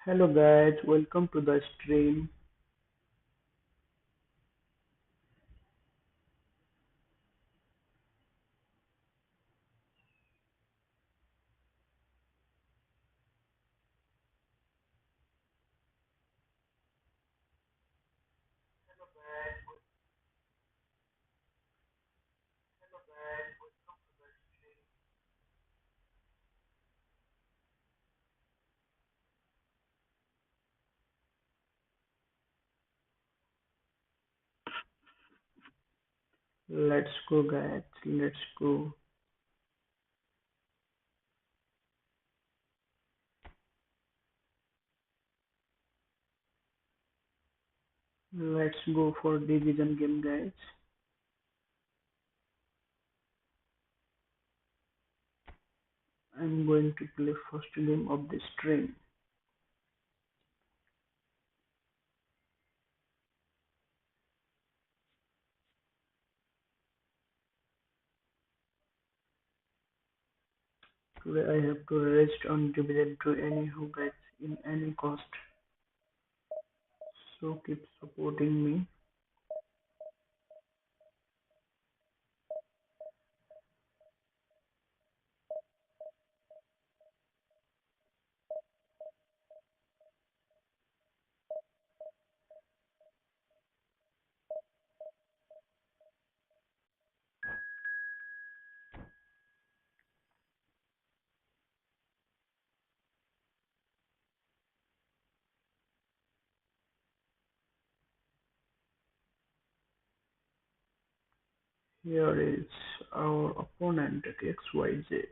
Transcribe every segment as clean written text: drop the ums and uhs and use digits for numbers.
Hello guys, welcome to the stream. Let's go guys, let's go. Let's go for division game guys. I'm going to play first game of the stream. Today I have to rest on division 2 anyhow guys in any cost. So keep supporting me. Here is our opponent XYZ.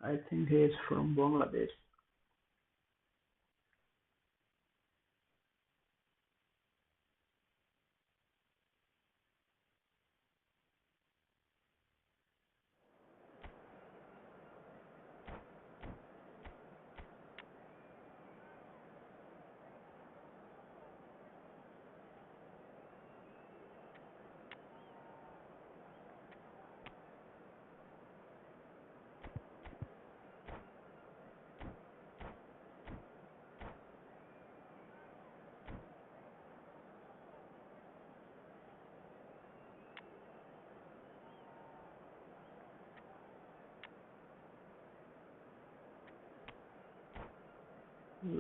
I think he is from Bangladesh.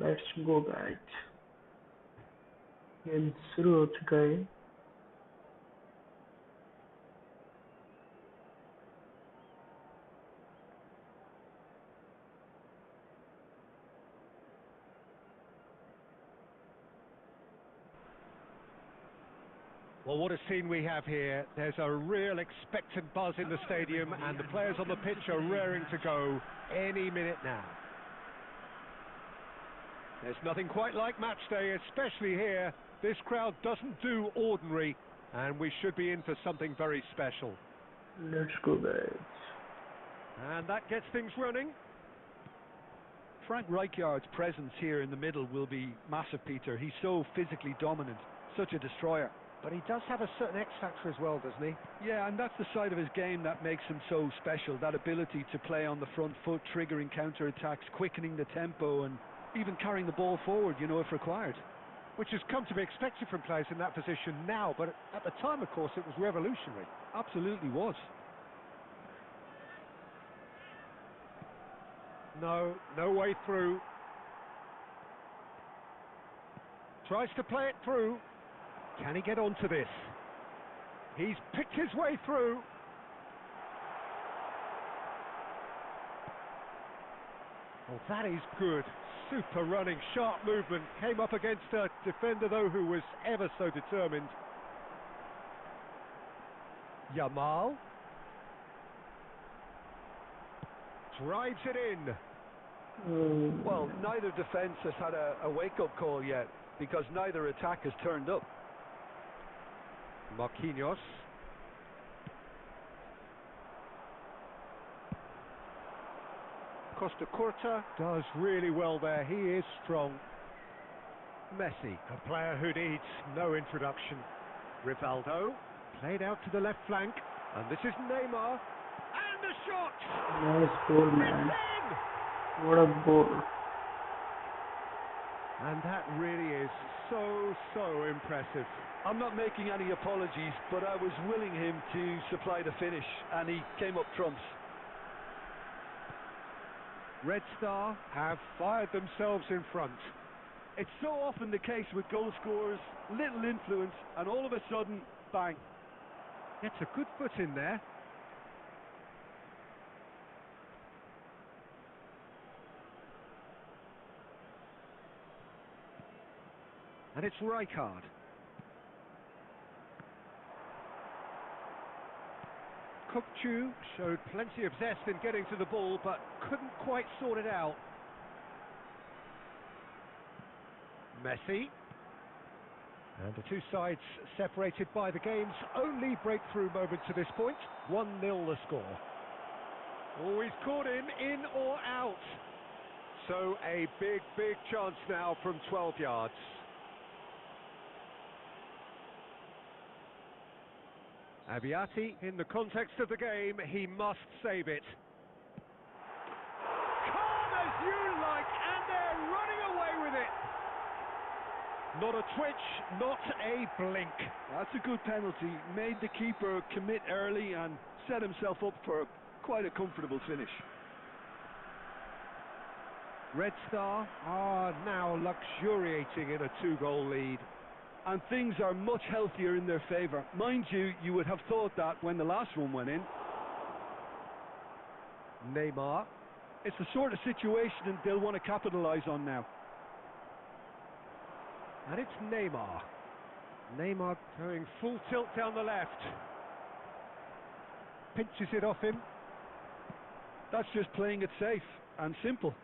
Let's go guys. Game शुरू हो चुका है. Well, what a scene we have here. There's a real expectant buzz in the stadium, and the players on the pitch are raring to go any minute now. There's nothing quite like match day, especially here. This crowd doesn't do ordinary, and we should be in for something very special. Let's go guys. And that gets things running. Frank Rijkaard's presence here in the middle will be massive, Peter. He's so physically dominant, such a destroyer. But he does have a certain X factor as well, doesn't he? Yeah, and that's the side of his game that makes him so special, that ability to play on the front foot, triggering counter-attacks, quickening the tempo, and even carrying the ball forward, if required. Which has come to be expected from players in that position now, but at the time, of course, it was revolutionary. Absolutely was. No way through. Tries to play it through. Can he get onto this? He's picked his way through. Well, that is good. Super running, sharp movement. Came up against a defender, though, who was ever so determined. Yamal. Drives it in. Well, neither defence has had a wake-up call yet, because neither attack has turned up. Marquinhos. Costa Curta does really well there. He is strong. Messi, a player who needs no introduction. Rivaldo, played out to the left flank. And this is Neymar. And the shot! Nice goal man. What a goal. And that really is so impressive. I'm not making any apologies, but I was willing him to supply the finish, and he came up trumps. Red Star have fired themselves in front. It's so often the case with goal scorers, little influence, and all of a sudden, bang. Gets a good foot in there. And it's Rijkaard. Kukçu showed plenty of zest in getting to the ball, but couldn't quite sort it out. Messi. And the two sides separated by the game's only breakthrough moment to this point. 1-0 the score. Oh, he's caught him in or out. So a big chance now from 12 yards. Abiati, in the context of the game, he must save it. Calm as you like, and they're running away with it. Not a twitch, not a blink. That's a good penalty. Made the keeper commit early and set himself up for quite a comfortable finish. Red Star are now luxuriating in a 2-goal lead. And things are much healthier in their favour. Mind you, you would have thought that when the last one went in. Neymar. It's the sort of situation they'll want to capitalise on now. And it's Neymar. Neymar going full tilt down the left. Pinches it off him. That's just playing it safe and simple.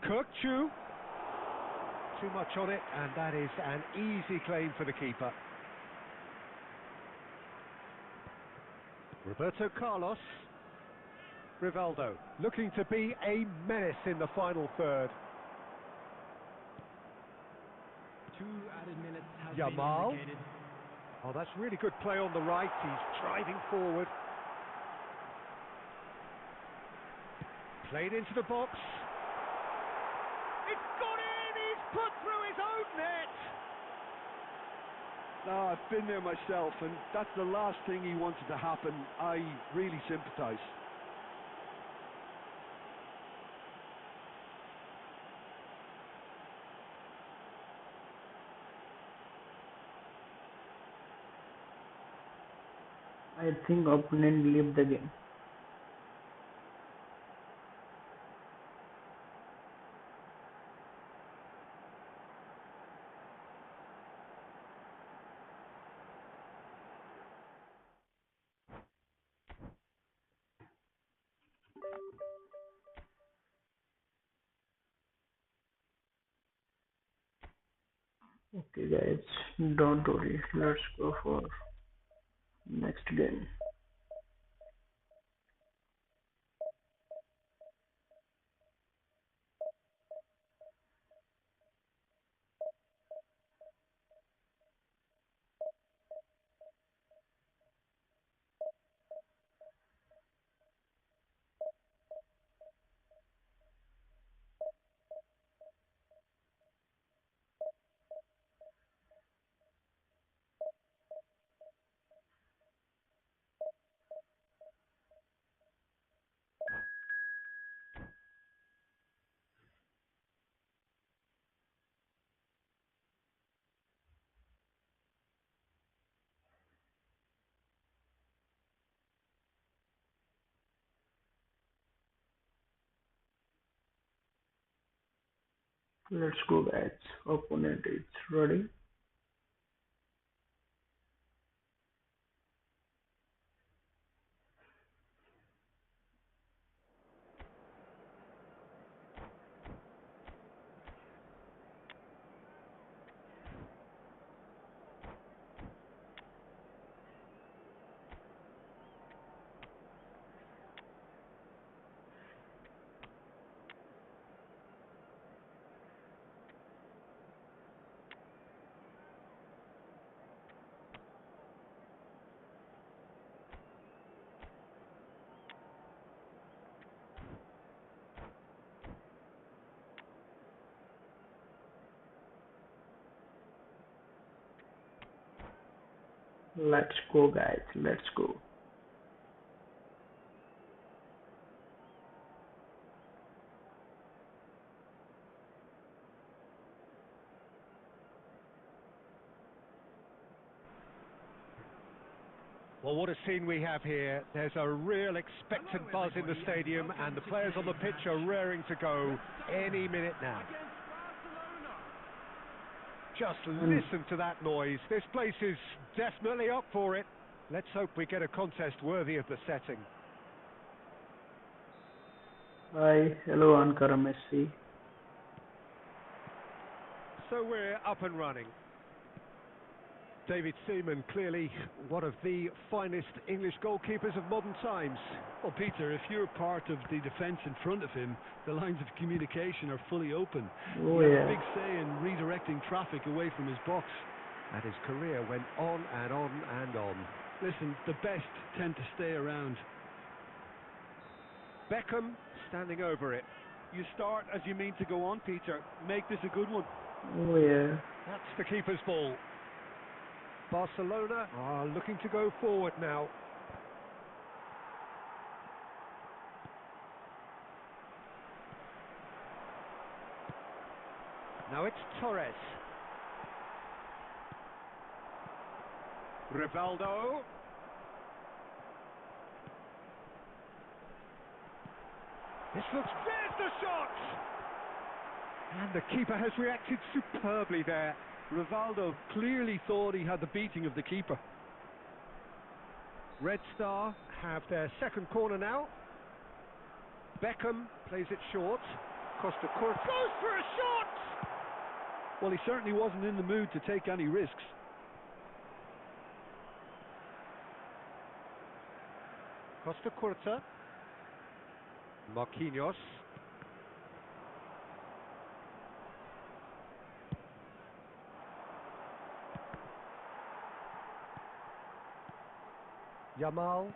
Kukçu. Too much on it, and that is an easy claim for the keeper. Roberto Carlos. Rivaldo looking to be a menace in the final third. 2 added minutes has Yamal. been indicated. Oh, that's really good play on the right. He's driving forward. Played into the box. It's got in! He's put through his own net! No, I've been there myself, and that's the last thing he wanted to happen. I really sympathise. I think opponent leave the game. Okay guys, don't worry, let's go for next game. Let's go guys, opponent is ready. Let's go, guys. Let's go. Well, what a scene we have here. There's a real expectant buzz in the stadium, and the players on the pitch are raring to go any minute now. Just listen to that noise. This place is definitely up for it. Let's hope we get a contest worthy of the setting. Hi, hello, Ankara Messi. So we're up and running. David Seaman, clearly one of the finest English goalkeepers of modern times. Well, Peter, if you're part of the defence in front of him, the lines of communication are fully open. Oh He has a yeah. big say in redirecting traffic away from his box. And his career went on and on and on. Listen, the best tend to stay around. Beckham standing over it. You start as you mean to go on, Peter. Make this a good one. Oh yeah. That's the keeper's ball. Barcelona are looking to go forward now. Now it's Torres. Rivaldo. This looks... There's the shot! And the keeper has reacted superbly there. Rivaldo clearly thought he had the beating of the keeper. Red Star have their second corner now. Beckham plays it short. Costa Curta goes for a shot! Well, he certainly wasn't in the mood to take any risks. Costa Curta. Marquinhos. Yamal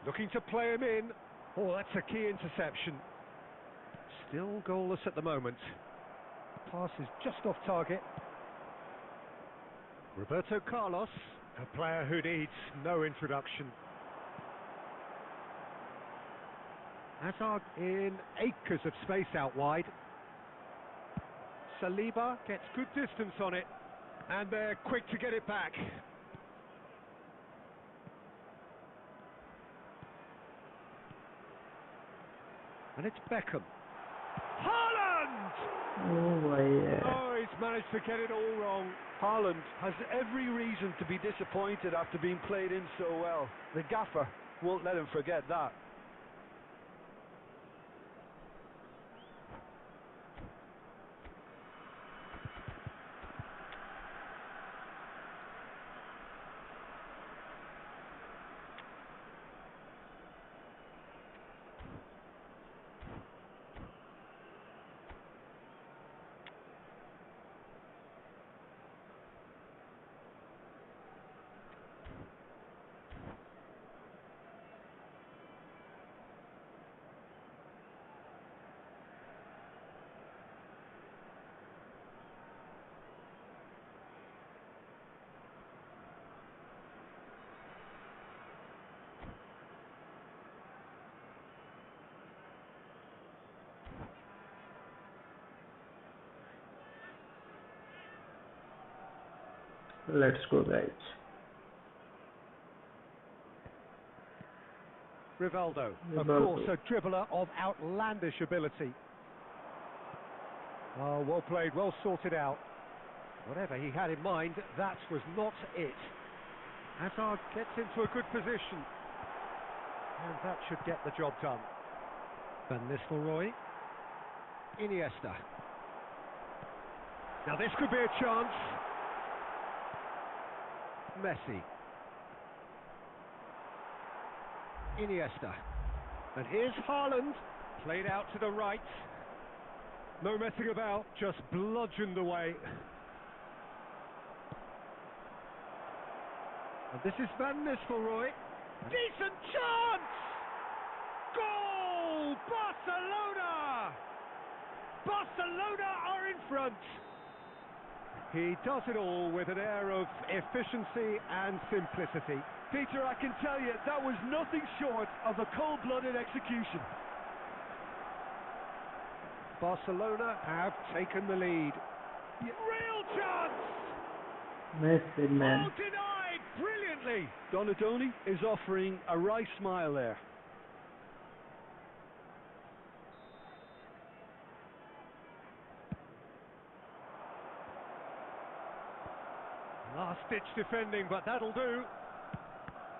looking to play him in. Oh, that's a key interception. Still goalless at the moment. Pass is just off target. Roberto Carlos, a player who needs no introduction. Hazard in acres of space out wide. Saliba gets good distance on it, and they're quick to get it back. And it's Beckham. Haaland! Oh yeah. Oh, he's managed to get it all wrong. Haaland has every reason to be disappointed after being played in so well. The gaffer won't let him forget that. Let's go, guys. Rivaldo, of Rivaldo. course, a dribbler of outlandish ability. Oh, well played, well sorted out. Whatever he had in mind, that was not it. Hazard gets into a good position. And that should get the job done. Van Nistelrooy. Iniesta. Now this could be a chance. Messi. Iniesta. And here's Haaland, played out to the right. No messing about, just bludgeoned away. And this is Van Nistelrooy. Decent chance! Goal! Barcelona! Barcelona are in front. He does it all with an air of efficiency and simplicity. Peter, I can tell you, that was nothing short of a cold-blooded execution. Barcelona have taken the lead. Real chance! Messi, man. Oh, denied brilliantly! Donadoni is offering a wry smile there. Last-ditch defending, but that'll do.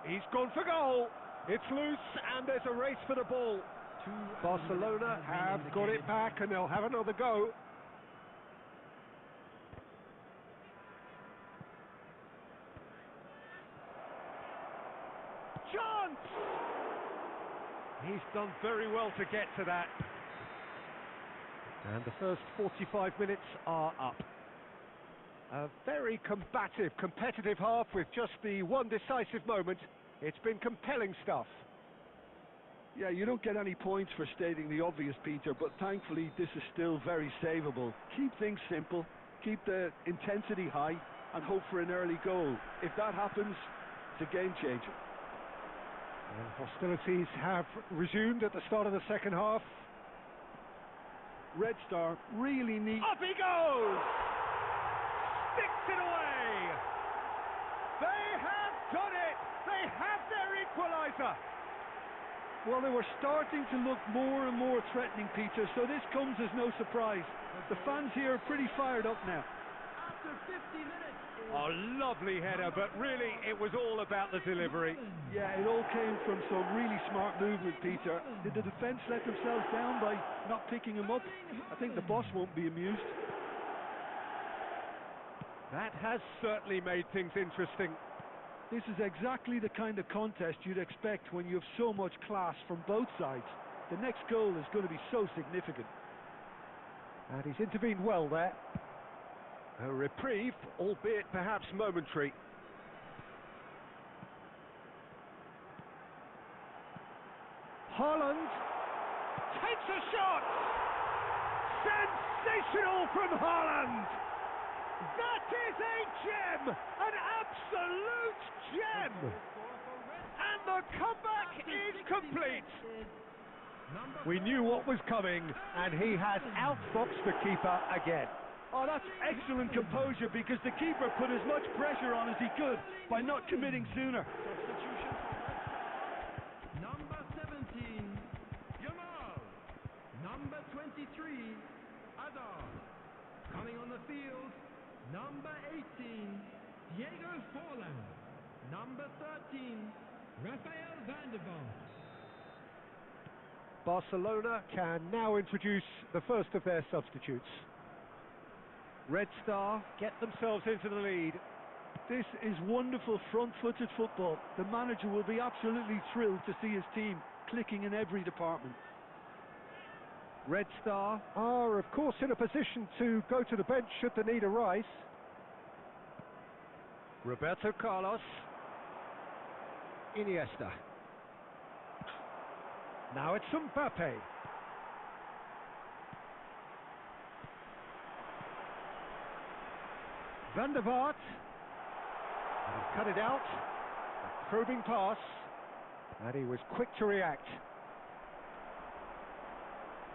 He's gone for goal. It's loose, and there's a race for the ball. Barcelona have got it back, and they'll have another go. Chance! He's done very well to get to that. And the first 45 minutes are up. A very combative, competitive half with just the one decisive moment. It's been compelling stuff. Yeah, you don't get any points for stating the obvious, Peter, but thankfully this is still very savable. Keep things simple, keep the intensity high, and hope for an early goal. If that happens, it's a game changer. And hostilities have resumed at the start of the second half. Red Star really needs... Up he goes! Sticks it away! They have done it! They have their equaliser! Well, they were starting to look more and more threatening, Peter, so this comes as no surprise. The fans here are pretty fired up now. After 50 minutes. A lovely header, but really it was all about the delivery. Yeah, it all came from some really smart movement, Peter. Did the defence let themselves down by not picking him up? I think the boss won't be amused. That has certainly made things interesting. This is exactly the kind of contest you'd expect when you have so much class from both sides. The next goal is going to be so significant. And he's intervened well there. A reprieve, albeit perhaps momentary. Haaland takes a shot! Sensational from Haaland! That is a gem! An absolute gem! And the comeback is complete! We knew what was coming, and he has outfoxed the keeper again. Oh, that's excellent composure, because the keeper put as much pressure on as he could by not committing sooner. Substitution for number 17, Yamal. Number 23, Hazard. Coming on the field, number 18, Diego Forlan. Number 13, Rafael van der Vaart. Barcelona can now introduce the first of their substitutes. Red Star get themselves into the lead. This is wonderful front-footed football. The manager will be absolutely thrilled to see his team clicking in every department. Red Star are, of course, in a position to go to the bench should the need arise. Roberto Carlos. Iniesta. Now it's Mbappe. Van der Vaart. And he's cut it out. A probing pass. And he was quick to react.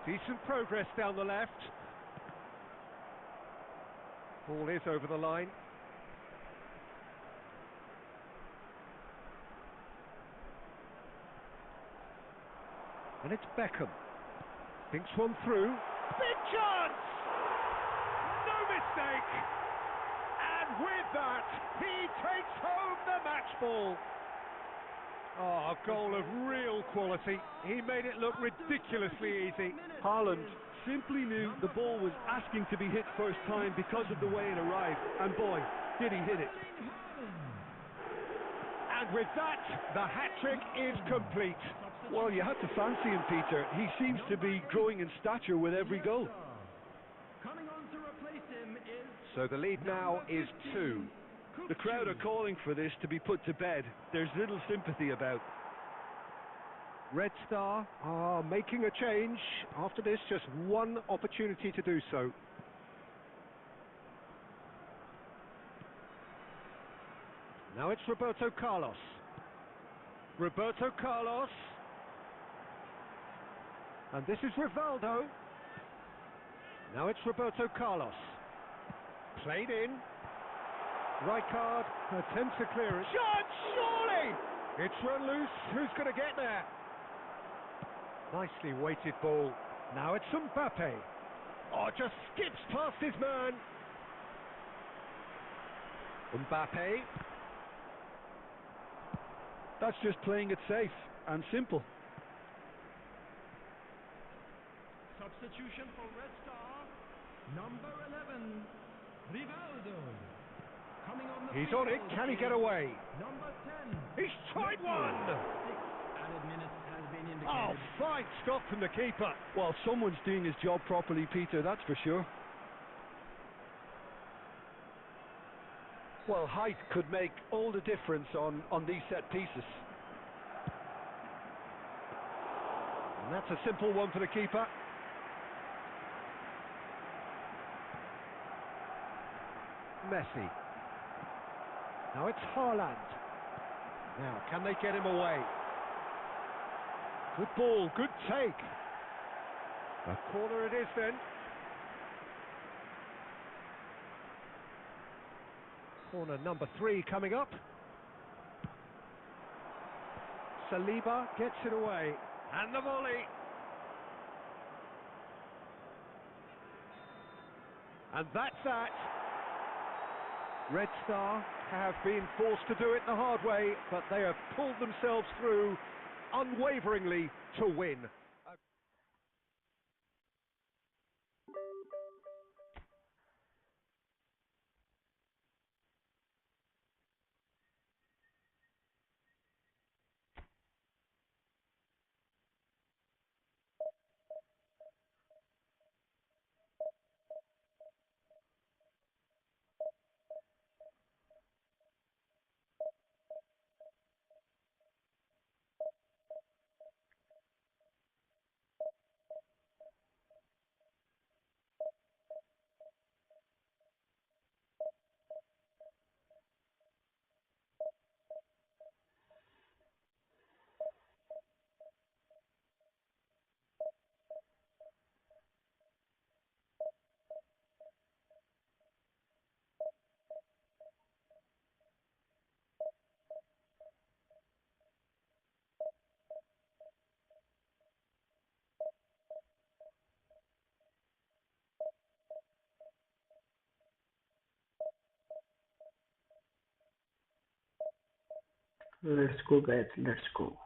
Decent progress down the left. Ball is over the line. And it's Beckham. Thinks one through. Big chance! No mistake! And with that, he takes home the match ball. Oh, a goal of real quality. He made it look ridiculously easy. Haaland simply knew the ball was asking to be hit first time because of the way it arrived. And boy, did he hit it. And with that, the hat-trick is complete. Well, you had to fancy him, Peter. He seems to be growing in stature with every goal. Coming on to replace him is So the lead now is 2. The crowd are calling for this to be put to bed. There's little sympathy about. Red Star are making a change. After this, just one opportunity to do so. Now it's Roberto Carlos. Roberto Carlos. And this is Rivaldo. Now it's Roberto Carlos. Played in. Rijkaard attempts a clearance. Shot! Surely! It's run loose. Who's going to get there? Nicely weighted ball. Now it's Mbappe. Oh, just skips past his man. Mbappe. That's just playing it safe and simple. Substitution for Red Star, number 11, Rivaldo. Coming on the He's field on it. Can he get away? Number 10. He's tried one. 6 added minutes has been indicated. Oh, fine stop from the keeper. Well, someone's doing his job properly, Peter, that's for sure. Well, height could make all the difference on these set pieces. And that's a simple one for the keeper. Messi. Now it's Haaland. Now, can they get him away? Good ball, good take. A corner it is then. Corner number 3 coming up. Saliba gets it away. And the volley. And that's that. Red Star have been forced to do it the hard way, but they have pulled themselves through unwaveringly to win. Let's go, guys. Let's go.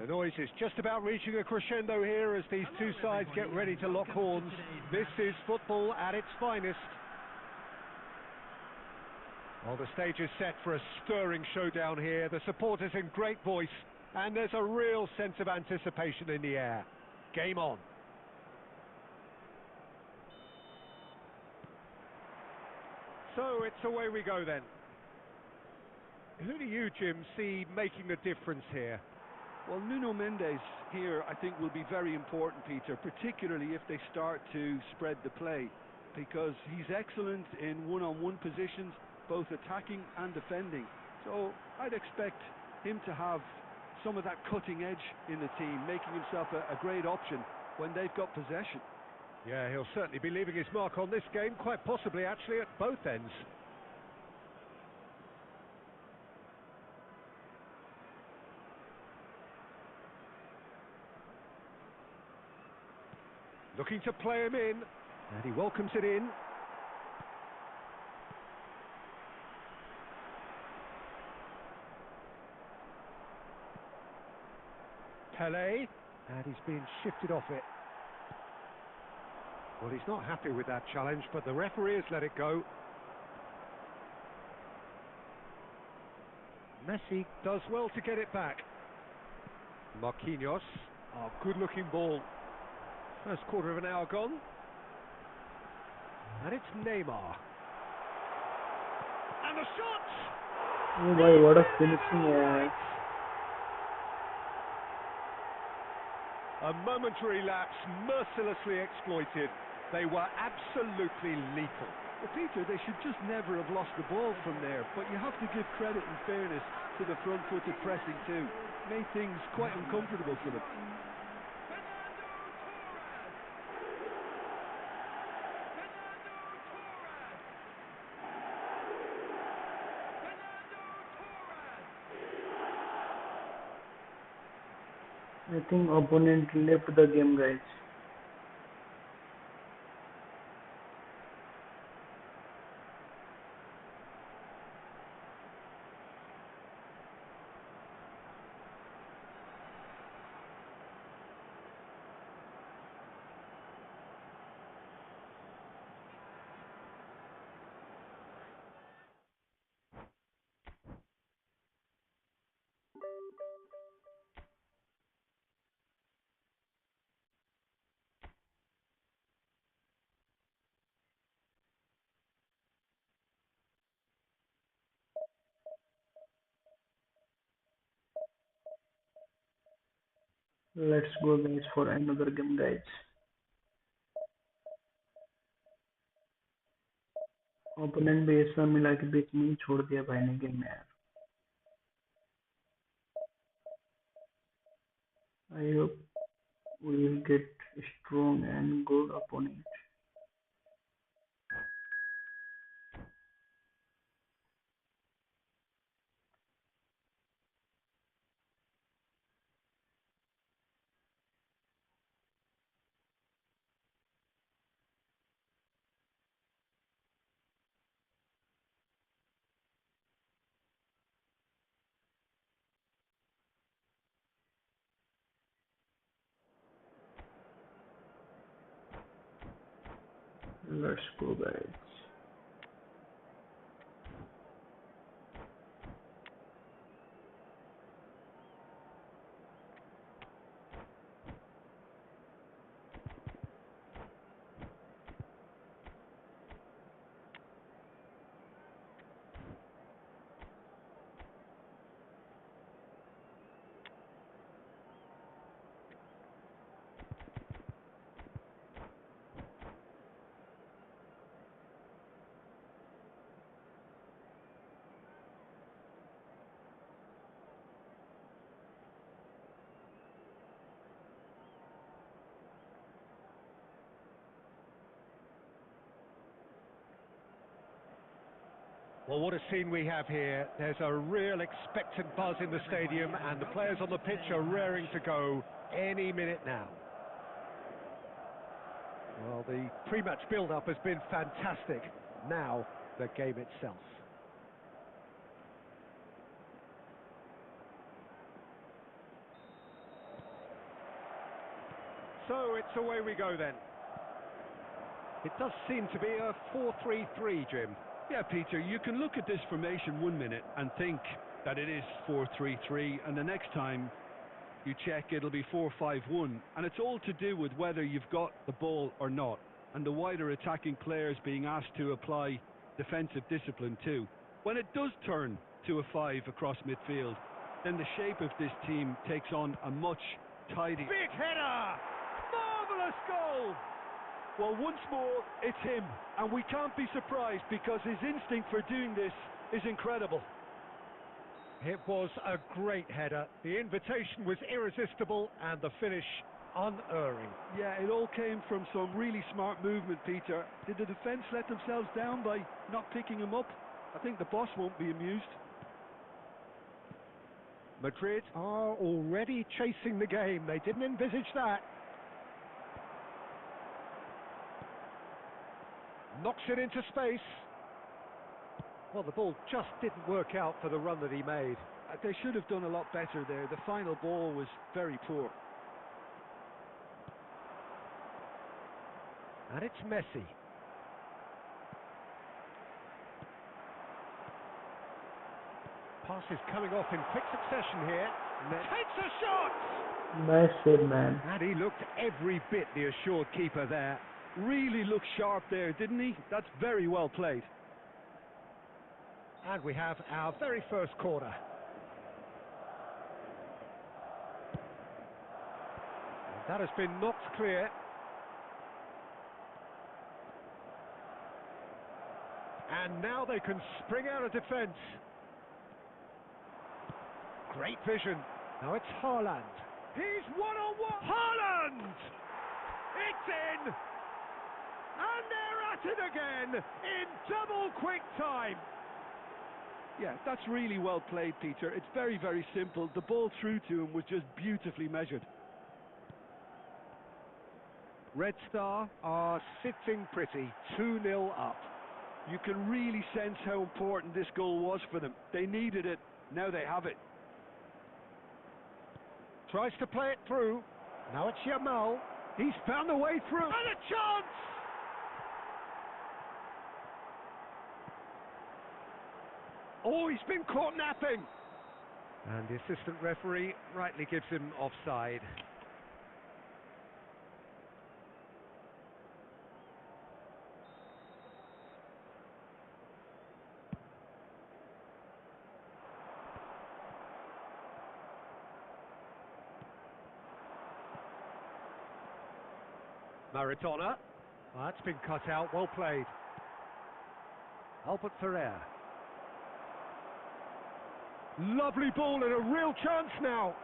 The noise is just about reaching a crescendo here as these two sides get ready to lock horns. This is football at its finest. Well, the stage is set for a stirring showdown here. The supporters in great voice, and there's a real sense of anticipation in the air. Game on. So it's away we go then. Who do you, Jim, see making the difference here? Well, Nuno Mendes here, I think, will be very important, Peter, particularly if they start to spread the play, because he's excellent in one-on-one positions, both attacking and defending. So I'd expect him to have some of that cutting edge in the team, making himself a great option when they've got possession. Yeah, he'll certainly be leaving his mark on this game, quite possibly actually at both ends. Looking to play him in, and he welcomes it in. Pele, and he's been shifted off it. Well, he's not happy with that challenge, but the referee has let it go. Messi does well to get it back. Marquinhos, oh, good-looking ball. First quarter of an hour gone. And it's Neymar. And the shot! Oh my, what a finishing! A momentary lapse, mercilessly exploited. They were absolutely lethal. Well, Peter, they should just never have lost the ball from there, but you have to give credit and fairness to the front-footed pressing too. Made things quite uncomfortable for them. I think opponent left the game, guys. Let's go, guys, for another game, guys. Opponent भी ऐसा मिला कि बीच में ही छोड़ दिया भाई ने game में यार. I hope we will get strong and good opponent. Let's go, guys. Well, what a scene we have here. There's a real expectant buzz in the stadium, and the players on the pitch are raring to go any minute now. Well, the pre-match build-up has been fantastic. Now, the game itself. So, it's away we go then. It does seem to be a 4-3-3, Jim. Yeah, Peter, you can look at this formation 1 minute and think that it is 4-3-3, and the next time you check it'll be 4-5-1, and it's all to do with whether you've got the ball or not, and the wider attacking players being asked to apply defensive discipline too. When it does turn to a 5 across midfield, then the shape of this team takes on a much tidier... Big header! Marvellous goal! Well, once more, it's him, and we can't be surprised because his instinct for doing this is incredible. It was a great header. The invitation was irresistible and the finish unerring. Yeah, it all came from some really smart movement, Peter. Did the defence let themselves down by not picking him up? I think the boss won't be amused. Madrid are already chasing the game. They didn't envisage that. Knocks it into space. Well, the ball just didn't work out for the run that he made. They should have done a lot better there. The final ball was very poor. And it's Messi. Pass is coming off in quick succession here. Takes a shot! Massive, man. And he looked every bit the assured keeper there. Really looked sharp there, didn't he? That's very well played. And we have our very first corner. That has been knocked clear. And now they can spring out of defence. Great vision. Now it's Haaland. He's one-on-one. Haaland! It's in! And they're at it again in double quick time. Yeah, that's really well played, Peter. It's very, very simple. The ball through to him was just beautifully measured. Red Star are sitting pretty, 2-0 up. You can really sense how important this goal was for them. They needed it. Now they have it. Tries to play it through. Now it's Yamal. He's found a way through. And a chance! Oh, he's been caught napping. And the assistant referee rightly gives him offside. Maradona. That's been cut out, well played. Albert Ferrer. Lovely ball and a real chance now.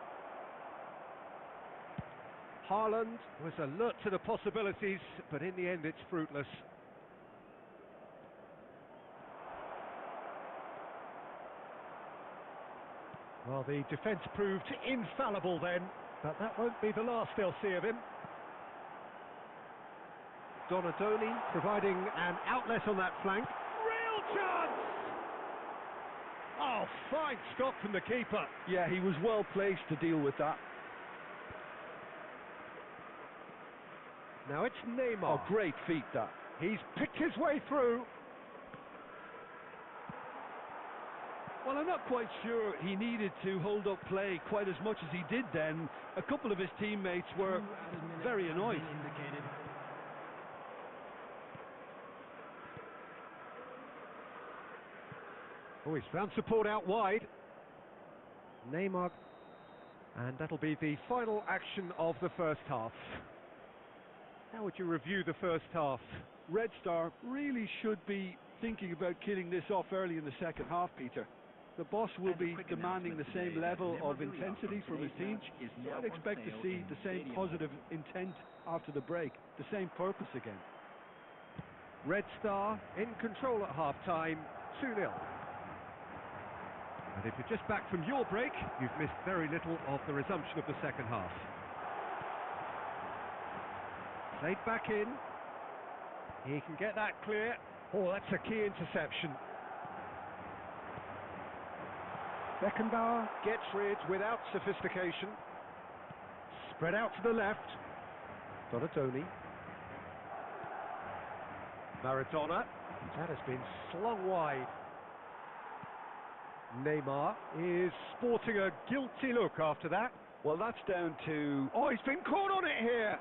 Haaland was alert to the possibilities, but in the end it's fruitless. Well, the defence proved infallible then, but that won't be the last they'll see of him. Donadoni providing an outlet on that flank. Real chance! Oh, fine stop from the keeper. Yeah, he was well placed to deal with that. Now it's Neymar. Oh, great feat that. He's picked his way through. Well, I'm not quite sure he needed to hold up play quite as much as he did then. A couple of his teammates were very annoyed. Oh, he's found support out wide. Neymar. And that'll be the final action of the first half. How would you review the first half? Red Star really should be thinking about killing this off early in the second half, Peter. The boss will be demanding the same level of intensity from his team, so I'd expect to see the same positive intent after the break, the same purpose again. Red Star in control at half-time, 2-0. And if you're just back from your break, you've missed very little of the resumption of the second half. Played back in. He can get that clear. Oh, that's a key interception. Beckenbauer gets rid without sophistication. Spread out to the left. Donadoni. Maradona. That has been slung wide. Neymar is sporting a guilty look after that. Well, that's down to... Oh, he's been caught on it here.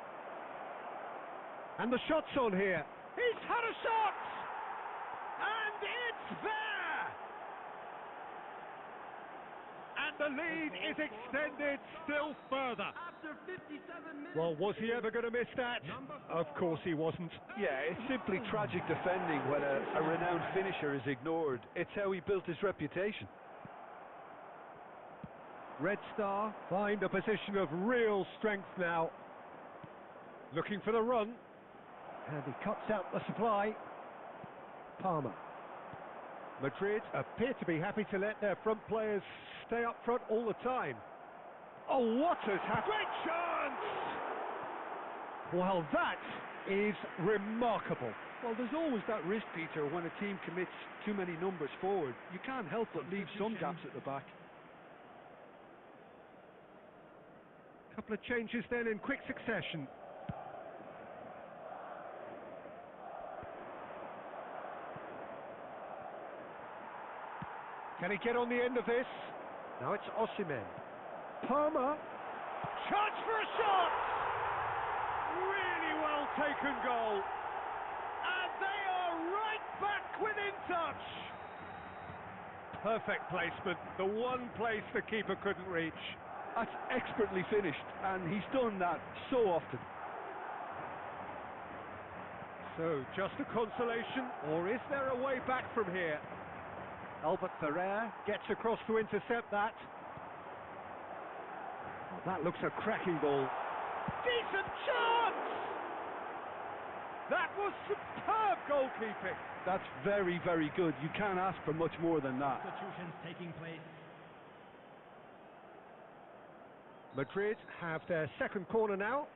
And the shot's on here. He's had a shot! And there! And the lead is extended still further. After 57 minutes. Well, was he ever going to miss that? Of course he wasn't. Yeah, it's simply tragic defending when a renowned finisher is ignored. It's how he built his reputation. Red Star find a position of real strength now. Looking for the run. And he cuts out the supply. Palmer. Madrid appear to be happy to let their front players stay up front all the time. Oh, what has happened? Great chance! Well, that is remarkable. Well, there's always that risk, Peter, when a team commits too many numbers forward. You can't help but leave some gaps at the back. Couple of changes then in quick succession. Can he get on the end of this? Now it's Osimhen. Palmer. Chance for a shot! Really well taken goal. And they are right back within touch. Perfect placement. The one place the keeper couldn't reach. That's expertly finished, and he's done that so often. So, just a consolation, or is there a way back from here? Albert Ferrer gets across to intercept that. Well, that looks a cracking ball. Decent chance! That was superb goalkeeping. That's very, very good. You can't ask for much more than that. Substitutions taking place. Madrid have their second corner now.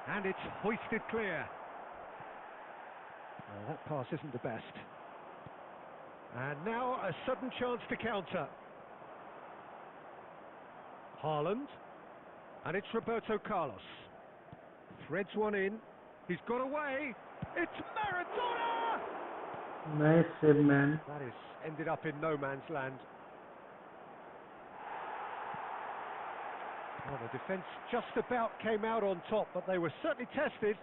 And it's hoisted clear. Well, that pass isn't the best. And now a sudden chance to counter. Haaland. And it's Roberto Carlos. Threads one in. He's got away. It's Maradona! Nice save, man. That is ended up in no man's land. Well, the defence just about came out on top, but they were certainly tested.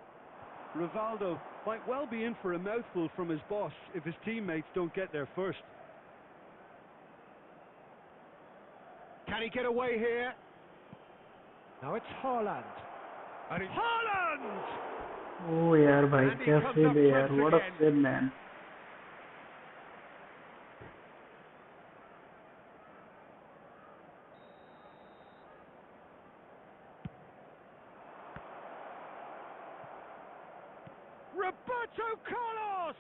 Rivaldo might well be in for a mouthful from his boss if his teammates don't get there first. Can he get away here? Now it's Haaland. And it's Haaland! Oh यार भाई And he क्या comes save up है यार. close What a again. save, man. Roberto Carlos!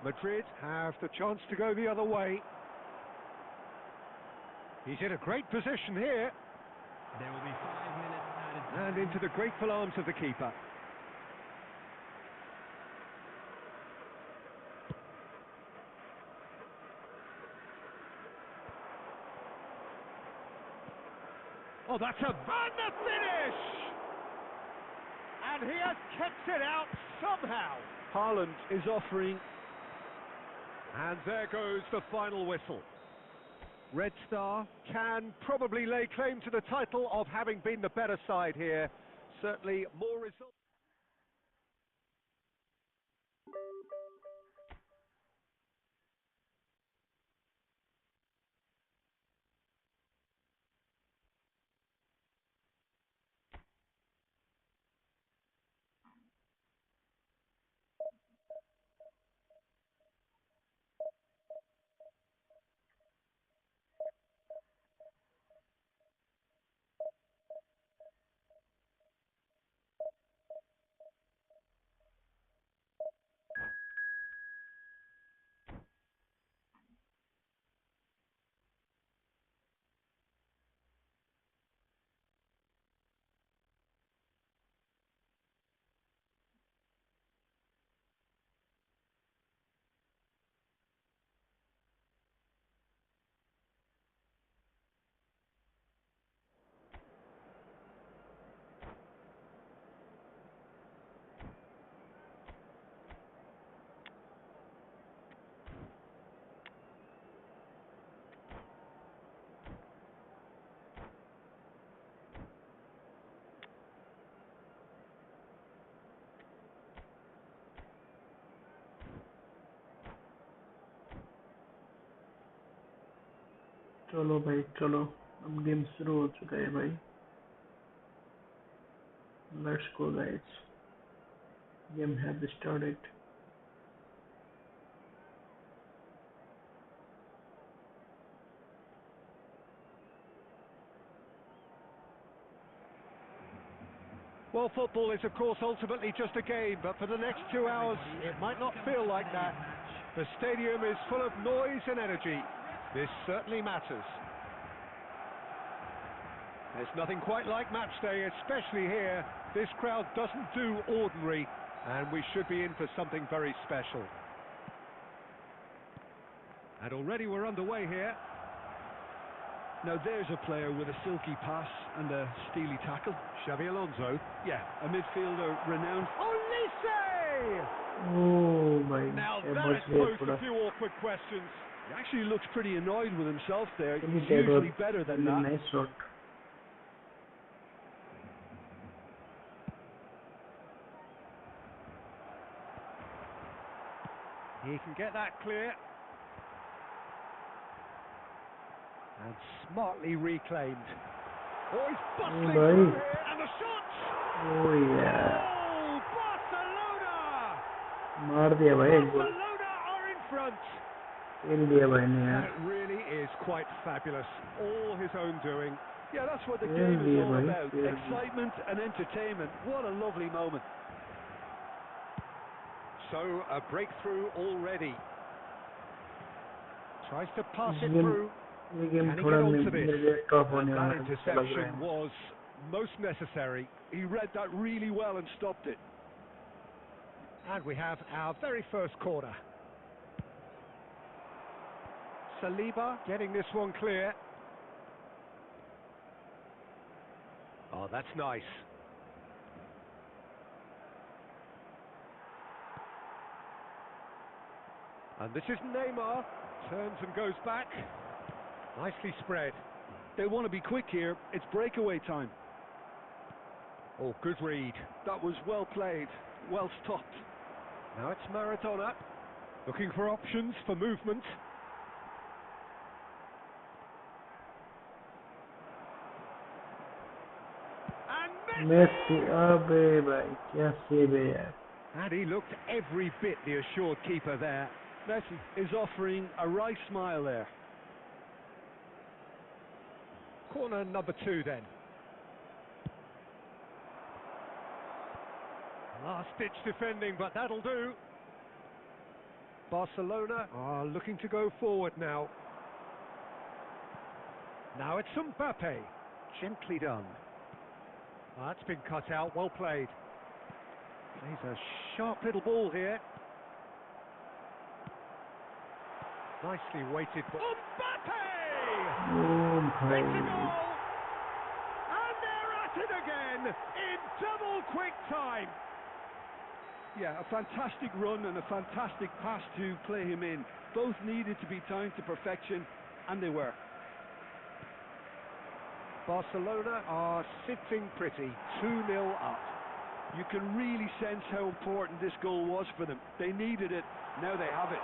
Madrid have the chance to go the other way. He's in a great position here. There will be 5 minutes added. And into the grateful arms of the keeper. Oh, that's a and the finish! And he has kept it out somehow. Haaland is offering. And there goes the final whistle. Red Star can probably lay claim to the title of having been the better side here. Certainly more results. चलो भाई चलो, अब game शुरू हो चुका है भाई. Let's go guys. Game has started. Well, football is, of course, ultimately just a game, but for the next 2 hours, it might not feel like that. The stadium is full of noise and energy. This certainly matters. There's nothing quite like match day, especially here. This crowd doesn't do ordinary, and we should be in for something very special. And already we're underway here. Now there's a player with a silky pass and a steely tackle. Xabi Alonso. Yeah, a midfielder renowned. Olise! Oh भाई, Now ये that बच has गया posed थोड़ा. a few awkward questions. He actually looks pretty annoyed with himself there. Can you He's take usually out better than really that. nice shot? He can get that clear. And smartly reclaimed. Oh, he's bustling Right. through here, and the shot! Oh yeah, Oh, Barcelona! मार दिया भाई एक गोल. Barcelona are in front. खेल दिया भाई ने यार. That really is quite fabulous. All his own doing. Yeah, that's what the Yeah, game is yeah, all mate, about. yeah. Excitement and entertainment. What a lovely moment. So, a breakthrough already. Tries to pass it ये through. ये game Can he थोड़ा get onto मेरे this? लिए tough And होने that वाला है, मुझे लग रहा interception है. was most necessary. He read that really well and stopped it. And we have our very first corner. Saliba getting this one clear. Oh, that's nice. And this is Neymar. Turns and goes back. Nicely spread. They want to be quick here. It's breakaway time. Oh, good read. That was well played, well stopped. Now it's Maradona. Looking for options for movement. And Messi, अबे भाई क्या save है यार. And he looked every bit the assured keeper there. Messi is offering a right smile there. Corner number 2 then. Last-ditch defending, but that'll do. Barcelona are looking to go forward now. Now it's Mbappe. Gently done. That's been cut out, well played. Plays a sharp little ball here. Nicely weighted. Mbappe! Oh भाई. Makes a goal! And they're at it again in double quick time. Yeah, a fantastic run and a fantastic pass to play him in. Both needed to be timed to perfection, and they were. Barcelona are sitting pretty, 2-0 up. You can really sense how important this goal was for them. They needed it, now they have it.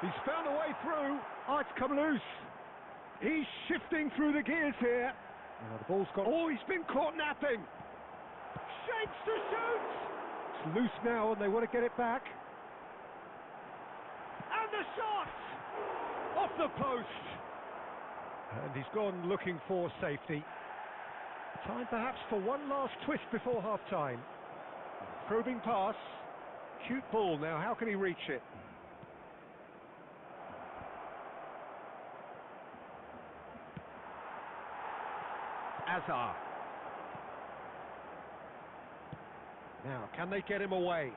He's found a way through. Oh, it's come loose. He's shifting through the gears here. Oh, the ball's gone. Oh, he's been caught napping. Shakes to shoot. It's loose now, and they want to get it back. And the shot! Off the post. And he's gone looking for safety. Time perhaps for one last twist before half-time. Probing pass. Cute ball now. How can he reach it? Azar. Now, can they get him away?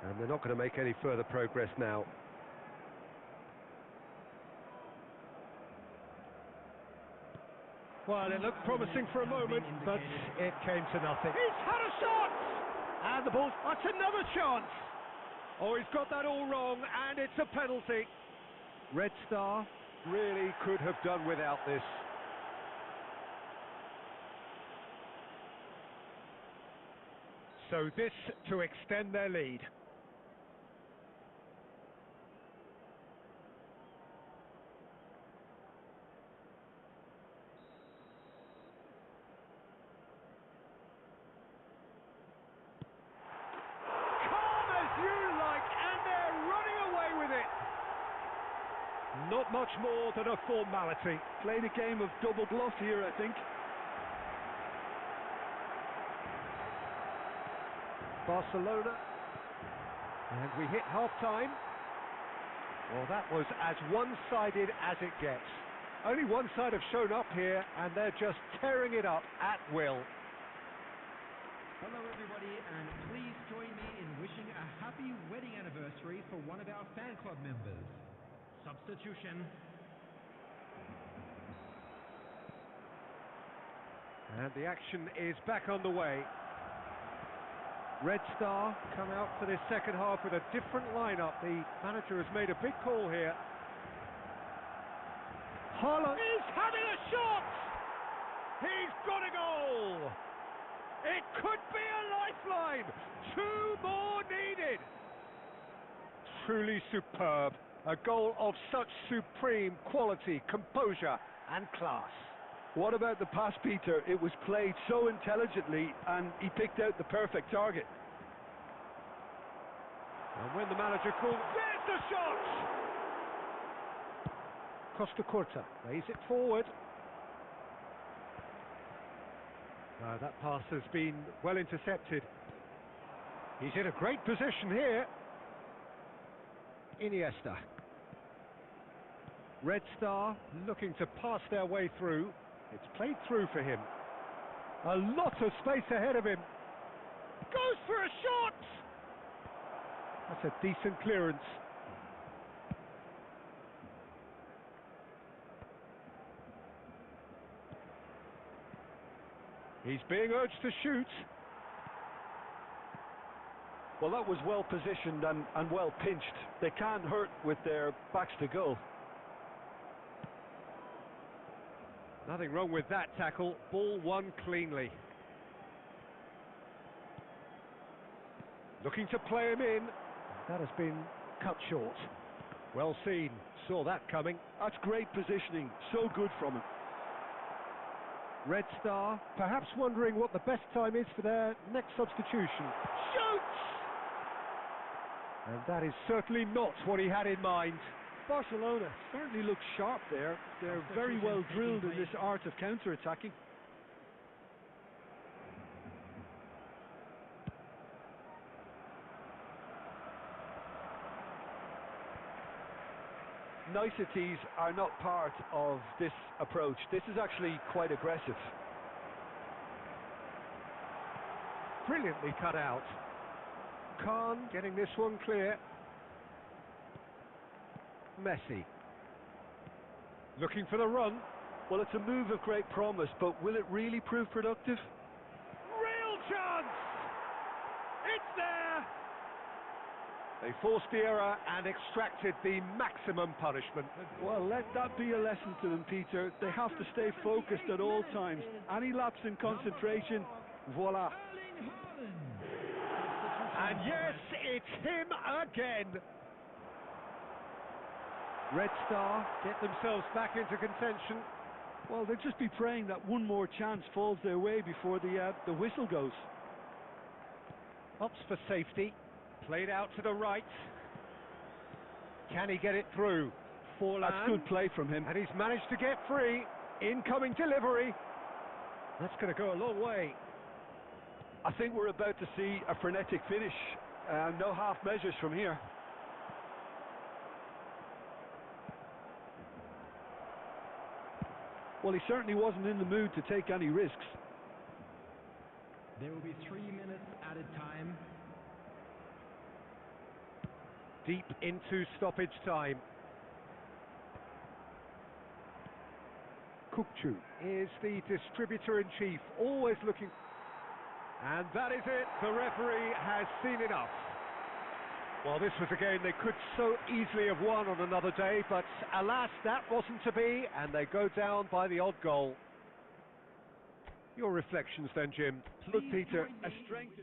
And they're not going to make any further progress now. Well, it looked promising for a moment, but it came to nothing. He's had a shot! And the ball, that's another chance! Oh, he's got that all wrong, and it's a penalty. Red Star really could have done without this. So this to extend their lead. much more than a formality. Played a game of double bluff here, I think. Barcelona. And we hit half-time. Well, that was as one-sided as it gets. Only one side have shown up here, and they're just tearing it up at will. Hello everybody, and please join me in wishing a happy wedding anniversary for one of our fan club members. Substitution. And the action is back on the way. Red Star come out for this second half with a different lineup. The manager has made a big call here. Haaland is having a shot! He's got a goal! It could be a lifeline! 2 more needed! Truly superb. A goal of such supreme quality, composure and class. What about the pass, Peter? It was played so intelligently, and he picked out the perfect target. And when the manager calls, there's the shot! Costa Curta lays it forward. That pass has been well intercepted. He's in a great position here. Iniesta. Red Star looking to pass their way through. It's played through for him. A lot of space ahead of him. Goes for a shot! That's a decent clearance. He's being urged to shoot. Well, that was well positioned and well pinched. They can't hurt with their backs to goal. Nothing wrong with that tackle. Ball won cleanly. Looking to play him in. That has been cut short. Well seen. Saw that coming. That's great positioning. So good from him. Red Star perhaps wondering what the best time is for their next substitution. Shoots! And that is certainly not what he had in mind. Barcelona certainly looks sharp there. They're very well drilled in this art of counter-attacking. Niceties are not part of this approach. This is actually quite aggressive. Brilliantly cut out. Khan getting this one clear. Messi. Looking for the run. Well, it's a move of great promise, but will it really prove productive? Real chance! It's there! They forced the error and extracted the maximum punishment. Well, let that be a lesson to them, Peter. They have to stay focused at all times. Any lapse in concentration, voila. And yes, it's him again. Red Star get themselves back into contention. Well, they'll just be praying that one more chance falls their way before the whistle goes. Opts for safety. Played out to the right. Can he get it through? Forlan. That's good play from him. And he's managed to get free. Incoming delivery. That's going to go a long way. I think we're about to see a frenetic finish. No half measures from here. Well, he certainly wasn't in the mood to take any risks. There will be 3 minutes added time. Deep into stoppage time. Kukçu is the distributor-in-chief, always looking. And that is it. The referee has seen enough. Well, this was a game they could so easily have won on another day, but alas, that wasn't to be, and they go down by the odd goal. Your reflections then, Jim. Look, Peter, a strength...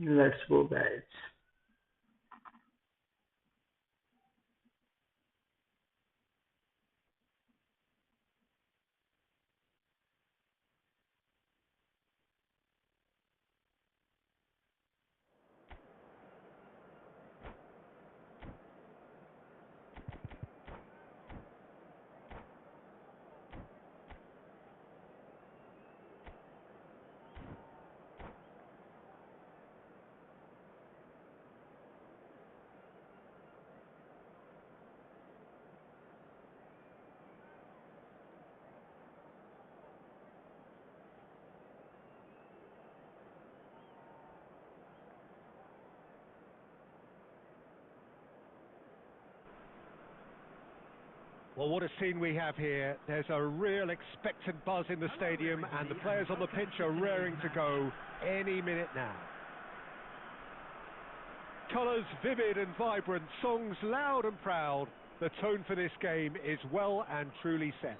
Let's go, guys. Well, what a scene we have here. There's a real expectant buzz in the stadium, and the players on the pitch are raring to go any minute now. Colours vivid and vibrant, songs loud and proud. The tone for this game is well and truly set.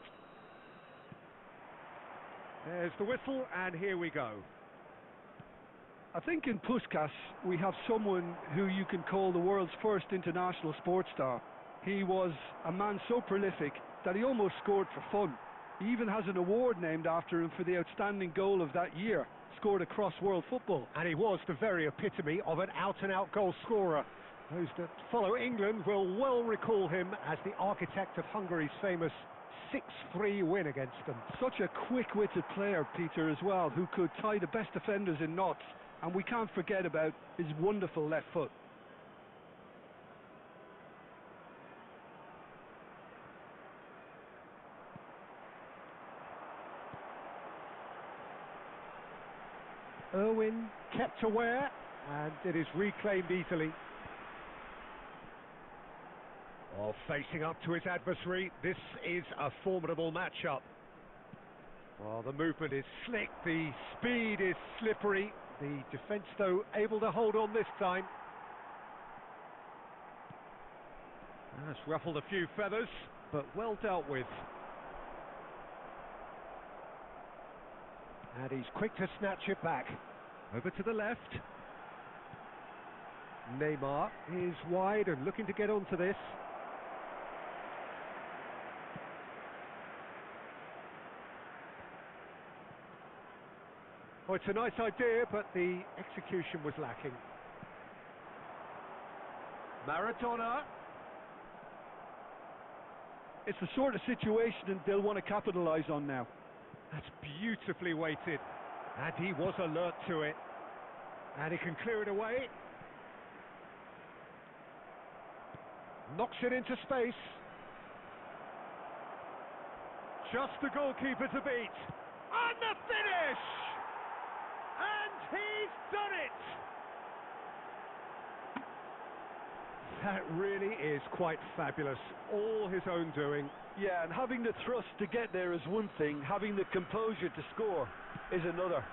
There's the whistle, and here we go. I think in Puskás we have someone who you can call the world's first international sports star. He was a man so prolific that he almost scored for fun. He even has an award named after him for the outstanding goal of that year, scored across world football. And he was the very epitome of an out-and-out goal scorer. Those that follow England will well recall him as the architect of Hungary's famous 6-3 win against them. Such a quick-witted player, Peter, as well, who could tie the best defenders in knots. And we can't forget about his wonderful left foot. Irwin kept aware, and it is reclaimed easily. Well, facing up to his adversary, this is a formidable matchup. Well, the movement is slick, the speed is slippery, the defence, though, able to hold on this time. That's ruffled a few feathers, but well dealt with. And he's quick to snatch it back. Over to the left. Neymar is wide and looking to get onto this. Oh, it's a nice idea, but the execution was lacking. Maradona. It's the sort of situation they'll want to capitalise on now. That's beautifully weighted, and he was alert to it, and he can clear it away. Knocks it into space. Just the goalkeeper to beat, and the finish! And he's done it! That really is quite fabulous, all his own doing. Yeah, and having the thrust to get there is one thing, having the composure to score is another.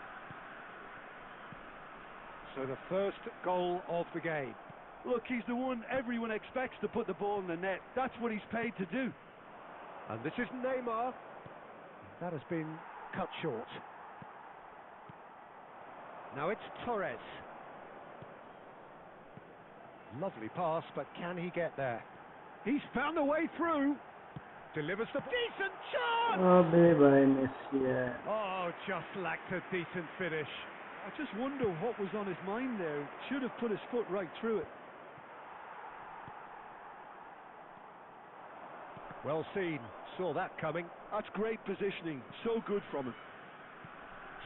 So the first goal of the game. Look, he's the one everyone expects to put the ball in the net. That's what he's paid to do. And this is Neymar. That has been cut short. Now it's Torres. Lovely pass, but can he get there? He's found a way through. Delivers the decent chance! Oh, bye Messi. Yeah. Oh, just lacked a decent finish. I just wonder what was on his mind there. Should have put his foot right through it. Well seen. Saw that coming. That's great positioning. So good from him.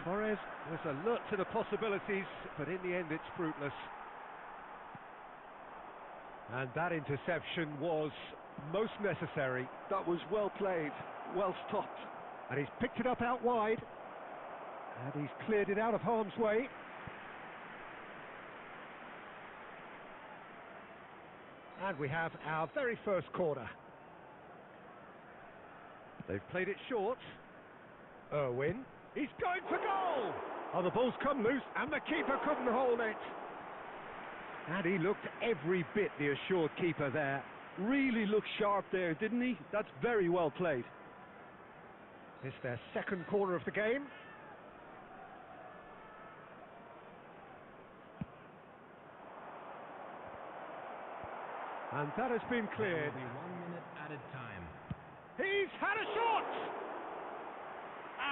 Torres was alert to the possibilities, but in the end it's fruitless. And that interception was most necessary. That was well played, well stopped. And he's picked it up out wide. And he's cleared it out of harm's way. And we have our very first corner. They've played it short. Irwin. He's going for goal! Oh, the ball's come loose and the keeper couldn't hold it. And he looked every bit the assured keeper there. Really looked sharp there, didn't he? That's very well played. It's their second corner of the game. And that has been There cleared. will be 1 minute added time. He's had a shot!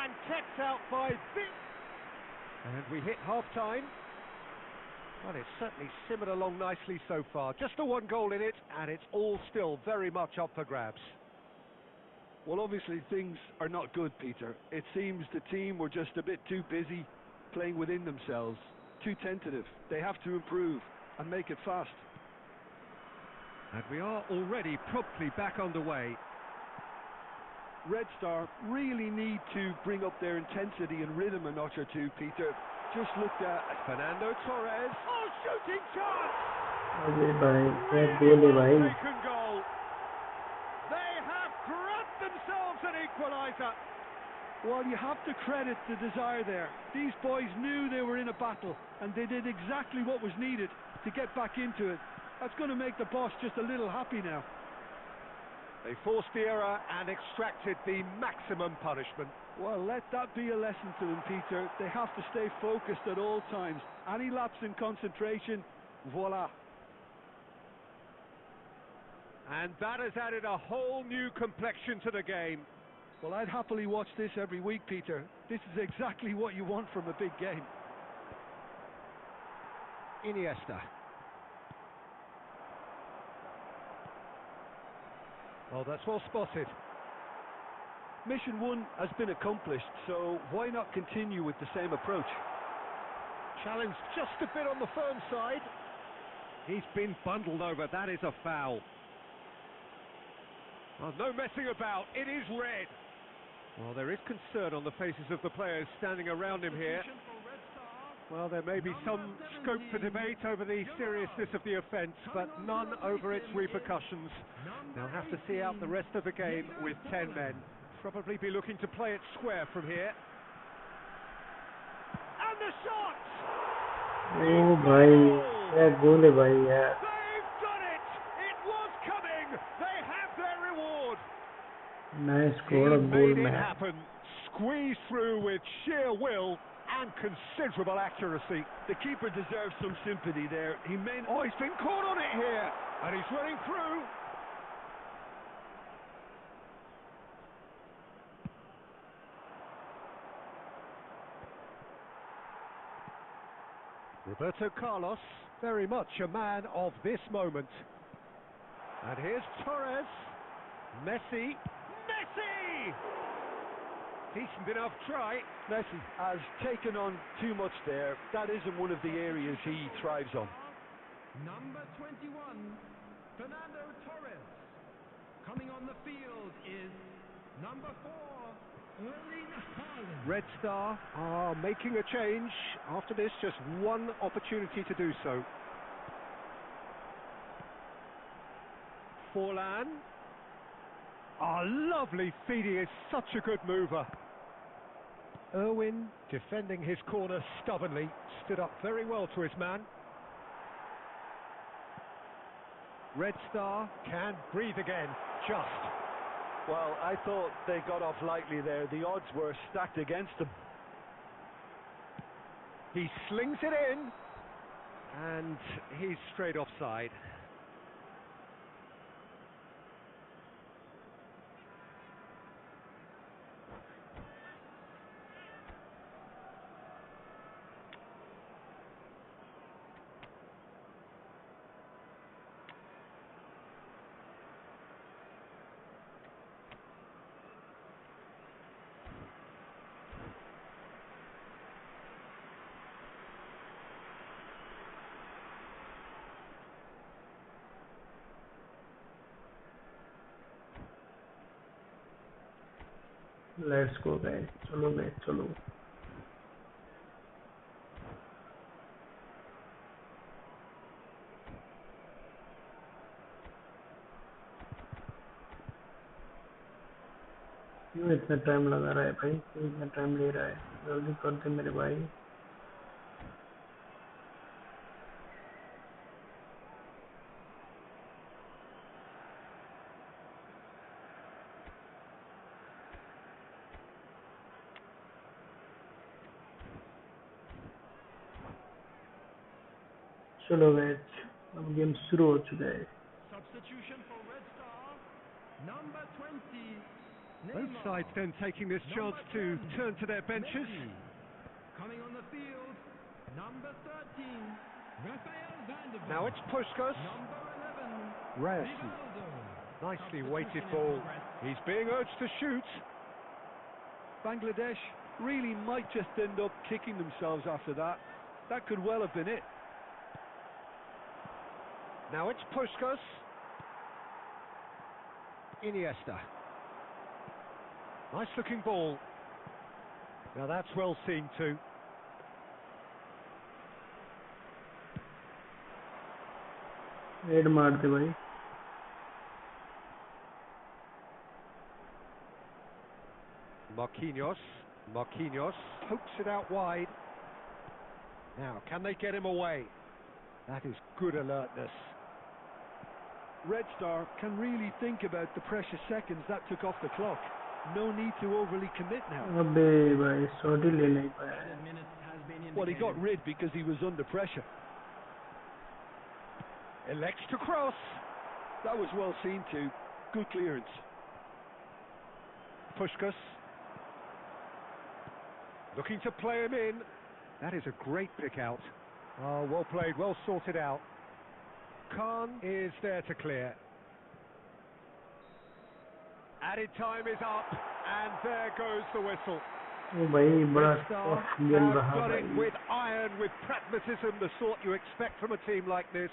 And kept out by Vic. And we hit half-time. Well, it's certainly simmered along nicely so far. Just the one goal in it, and it's all still very much up for grabs. Well, obviously things are not good, Peter. It seems the team were just a bit too busy playing within themselves, too tentative. They have to improve and make it fast. And we are already promptly back underway. Red Star really need to bring up their intensity and rhythm a notch or two, Peter. Just looked at Fernando Torres. Oh, shooting chance! अरे भाई क्या गोल है भाई. Taken goal. They have grabbed themselves an equaliser. well, you have to credit the desire there. These boys knew they were in a battle, and they did exactly what was needed to get back into it. That's going to make the boss just a little happy now. They forced the error and extracted the maximum punishment. Well, let that be a lesson to them, Peter. They have to stay focused at all times. Any lapse in concentration, voila. And that has added a whole new complexion to the game. Well, I'd happily watch this every week, Peter. This is exactly what you want from a big game. Iniesta. Oh, that's well spotted. Mission 1 has been accomplished, so why not continue with the same approach? Challenged just a bit on the firm side. He's been bundled over. That is a foul. Well, no messing about. It is red. Well, there is concern on the faces of the players standing around him here. Well, there may be some scope for debate over the seriousness of the offence, but none over its repercussions. They'll have to see out the rest of the game with 10 men. Probably be looking to play it square from here. And the shot! ओ भाई क्या गोल है भाई यार. They've done it! It was coming! They have their reward! Nice He goal, made goal it man. happen. Squeezed through with sheer will and considerable accuracy. The keeper deserves some sympathy there. He may... Oh, he's been caught on it here! And he's running through. Roberto Carlos, very much a man of this moment. And here's Torres. Messi. Messi! Decent enough try. Messi has taken on too much there. That isn't one of the areas he thrives on. Number 21, Fernando Torres. Coming on the field is number 4, Erling Haaland. Red Star are making a change. After this, just one opportunity to do so. Forlan. Ah, lovely feeding, is such a good mover. Irwin, defending his corner stubbornly, stood up very well to his man. Red Star can breathe again, just. Well, I thought they got off lightly there. The odds were stacked against them. He slings it in, and he's straight offside. Let's go guys. चलो guys चलो. क्यों इतना time लगा रहा है भाई? क्यों इतना टाइम ले रहा है? जल्दी कर दे मेरे भाई. चलो guys, अब गेम शुरू हो चुका है. Number 20, Both Neymar. sides then taking this chance Number to 10, turn to their benches. Messi. Coming on the field, number 13, Rafael van der Vaart. Now it's Puskas. Number 11, Rez. Rivaldo. Nicely Substitution weighted in ball. progress. He's being urged to shoot. Bangladesh really might just end up kicking themselves after that. That could well have been it. Now it's Puskas. Iniesta. Nice looking ball. Now that's well seen too. Head मार दे भाई. Marquinhos pokes it out wide. Now, can they get him away? That is good alertness. Red Star can really think about the precious seconds that took off the clock. No need to overly commit now. अबे भाई shot ही ले नहीं पाया. Added minutes has been Well, he got indicated. rid because he was under pressure. Elects to cross. That was well seen too. Good clearance. Puskas. Looking to play him in. That is a great pick out. Oh, well played, well sorted out. Khan is there to clear. Added time is up, and there goes the whistle. ओ भाई बड़ा Red Star tough game have रहा got it भाई. with iron, with pragmatism, the sort you expect from a team like this.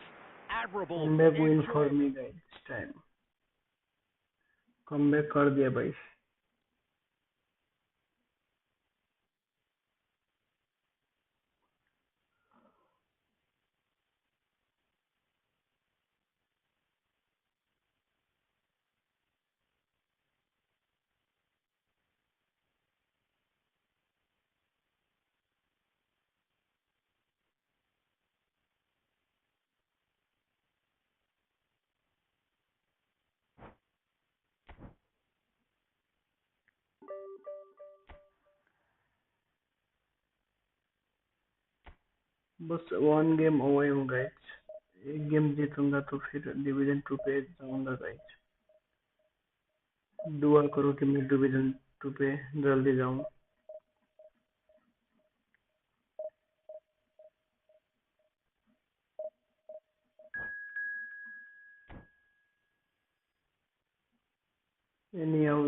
Admirable. Comeback win Enjoy. For me guys this time. Comeback कर दिया भाई. बस one game over हूँ guys. एक game जीतूंगा तो फिर डिवीजन 2 पे जाऊंगा गाइस. दुआ करो कि मैं डिवीजन 2 पे जल्दी जाऊं. एनी हाउ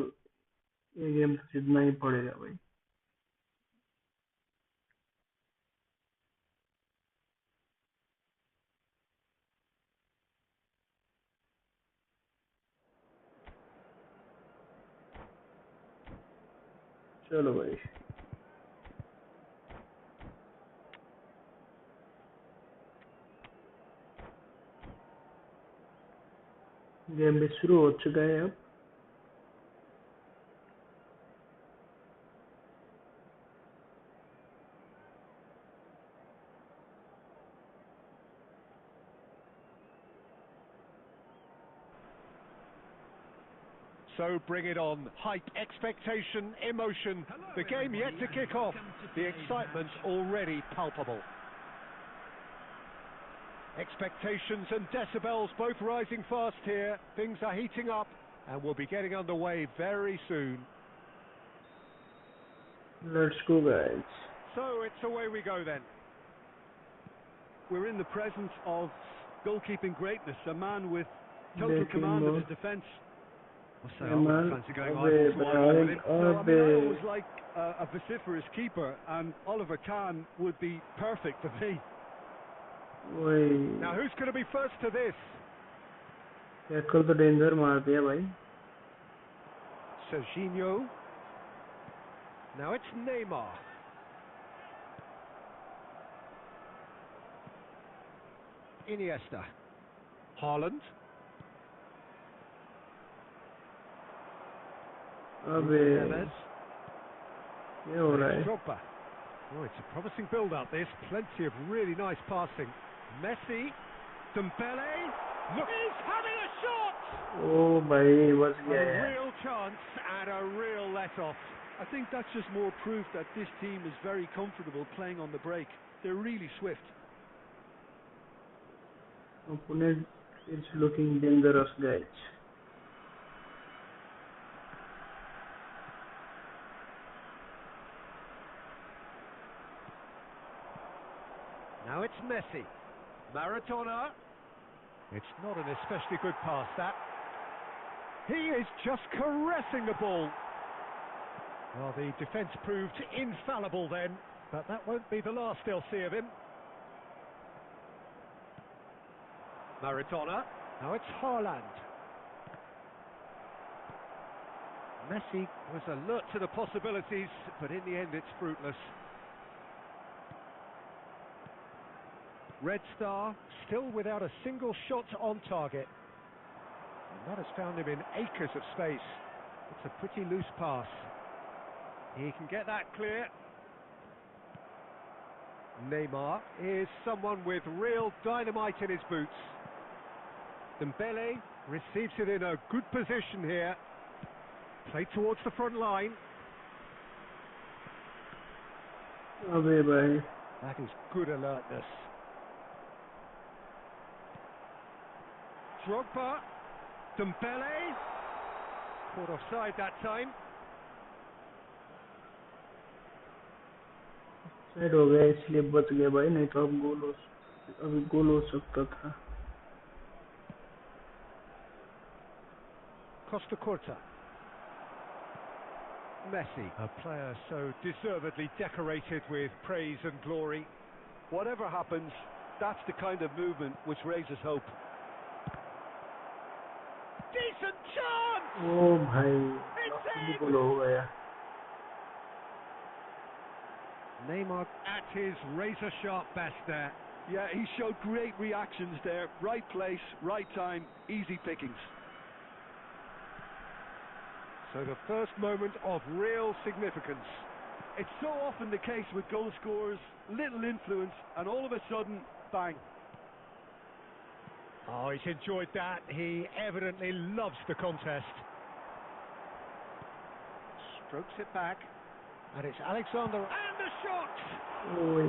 ये गेम तो जीतना ही पड़ेगा भाई. चलो भाई. गेम भी शुरू हो चुका है अब. So bring it on. Hype, expectation, emotion. Hello, The game yet to everybody, kick and off. welcome to The today's excitement match. already palpable. Expectations and decibels both rising fast here. Things are heating up and we'll be getting underway very soon. Let's go guys. So it's away we go then. We're in the presence of goalkeeping greatness, a man with total Breaking command of ball. his defence. I'll say I Yamal, wouldn't fancy going Abe, eyeball to eyeball with him. No, I mean, I Abe. always like a vociferous keeper, and Oliver Kahn would be perfect for me. वही Now who's going to be first to this? Tackle तो danger मार दिया भाई. Serginho. Now it's Neymar. Iniesta. Haaland. अबे Neves. ये हो रहा है. Drogba. Oh, it's a promising build-up this. Plenty of really nice passing. Messi. Dembele. Look, he's having a shot! ओ भाई बच A गया यार. real chance and a real let-off. I think that's just more proof that this team is very comfortable playing on the break. They're really swift. Opponent is looking dangerous guys. Now it's Messi. Maradona. It's not an especially good pass, that. He is just caressing the ball. Well, the defence proved infallible then, but that won't be the last they'll see of him. Maradona. Now it's Haaland. Messi was alert to the possibilities, but in the end it's fruitless. Red Star still without a single shot on target. And that has found him in acres of space. It's a pretty loose pass. He can get that clear. Neymar is someone with real dynamite in his boots. Dembele receives it in a good position here. Play towards the front line. अबे भाई That is good alertness. Drogba. Dembele. Caught offside that time. Side हो गया इसलिए बच गया भाई, नहीं तो अब अभी गोल हो सकता था. Costa Curta. Messi, a player so deservedly decorated with praise and glory. Whatever happens, that's the kind of movement which raises hope. Decent chance! ओ भाई It's in! गोल हो गया. Neymar at his razor-sharp best there. Yeah, he showed great reactions there. Right place, right time, easy pickings. So the first moment of real significance. It's so often the case with goal scorers, little influence, and all of a sudden, bang. Oh, he's enjoyed that. He evidently loves the contest. Strokes it back. And it's Alexander. And the shot! ओए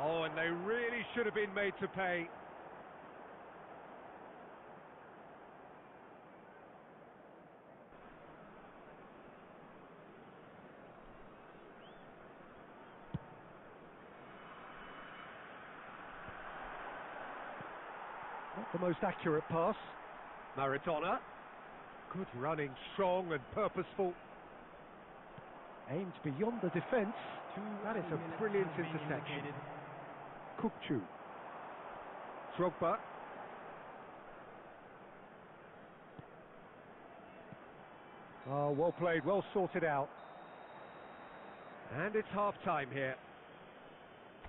Oh, and they really should have been made to pay. Not the most accurate pass. Maradona. Good running, strong and purposeful. Aimed beyond the defence. That is a brilliant interception. Kukçu. Drogba. Oh, well played, well sorted out. And it's half-time here.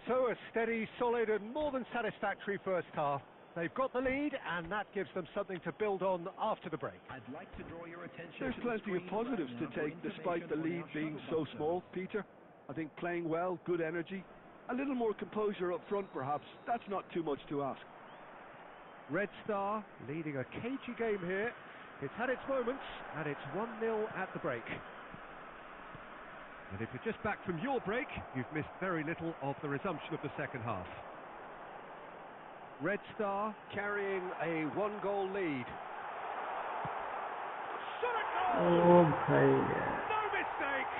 So a steady, solid and more than satisfactory first half. They've got the lead and that gives them something to build on after the break. I'd like to draw your attention There's to plenty the of screen positives right to now for take despite the information lead on our being shuttle so bus small, service. Peter. I think playing well, good energy, a little more composure up front perhaps. That's not too much to ask. Red Star leading a cagey game here. It's had its moments and it's 1-0 at the break. And if you're just back from your break, you've missed very little of the resumption of the second half. Red Star carrying a 1-goal lead. Shot at goal! ओ भाई No mistake!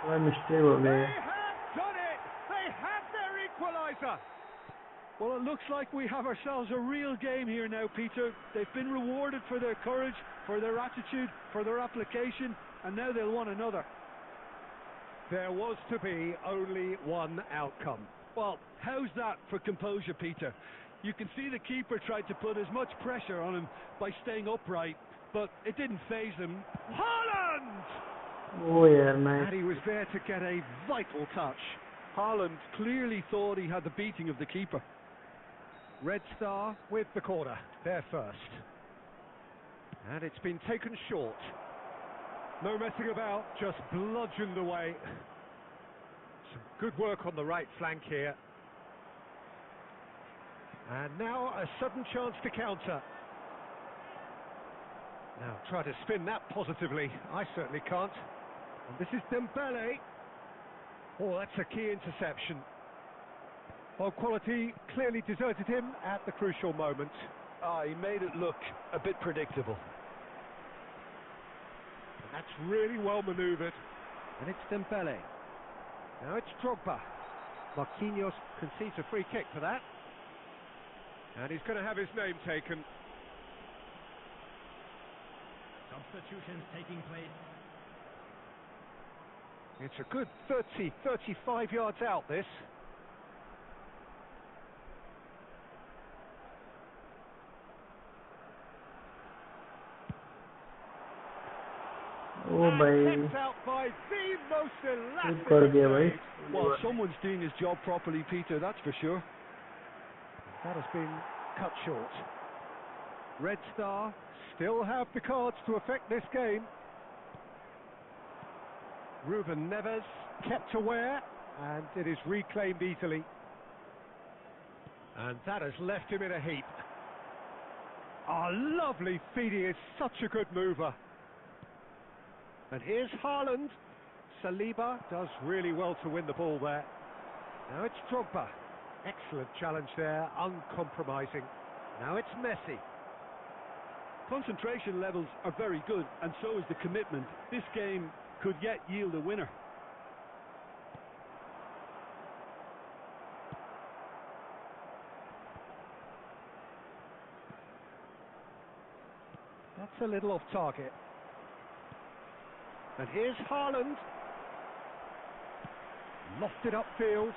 थोड़ा mistake हो They गया. have done it! They have their equaliser! Well, it looks like we have ourselves a real game here now, Peter. They've been rewarded for their courage, for their attitude, for their application, and now they'll want another. There was to be only one outcome. Well, how's that for composure, Peter? You can see the keeper tried to put as much pressure on him by staying upright, but it didn't faze him. Haaland! ओ यार And nice. he was there to get a vital touch. Haaland clearly thought he had the beating of the keeper. Red Star with the corner, there first. And it's been taken short. No messing about, just bludgeoned away. Some good work on the right flank here. And now a sudden chance to counter. Now try to spin that positively. I certainly can't. And this is Dembele. Oh, that's a key interception. Well, quality clearly deserted him at the crucial moment. He made it look a bit predictable. And that's really well manoeuvred. And it's Dembele. Now it's Drogba. Marquinhos concedes a free kick for that. And he's going to have his name taken. Substitutions taking place. It's a good 30, 35 yards out, this. ओ भाई Kept out by the most elastic कर दिया of भाई saves. Well, someone's doing his job properly, Peter, that's for sure. That has been cut short. Red Star still have the cards to affect this game. Ruben Neves kept aware, and it is reclaimed easily. And that has left him in a heap. Lovely feeding, is such a good mover. And here's Haaland. Saliba does really well to win the ball there. Now it's Drogba. Excellent challenge there, uncompromising. Now it's Messi. Concentration levels are very good, and so is the commitment. This game could yet yield a winner. That's a little off target. And here's Haaland. Lofted upfield.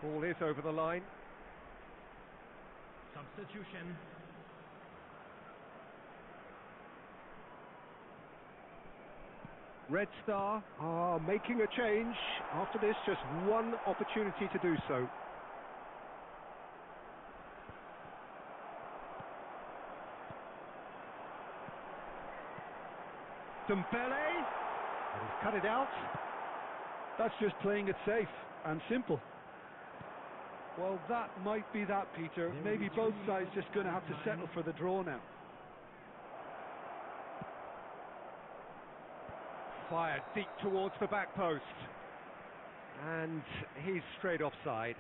Ball is over the line. Substitution. Red Star are making a change. After this, just one opportunity to do so. Dembele. And he's cut it out. That's just playing it safe and simple. Well, that might be that, Peter. Maybe both sides just going to have to settle for the draw now. Fired deep towards the back post. And he's straight offside.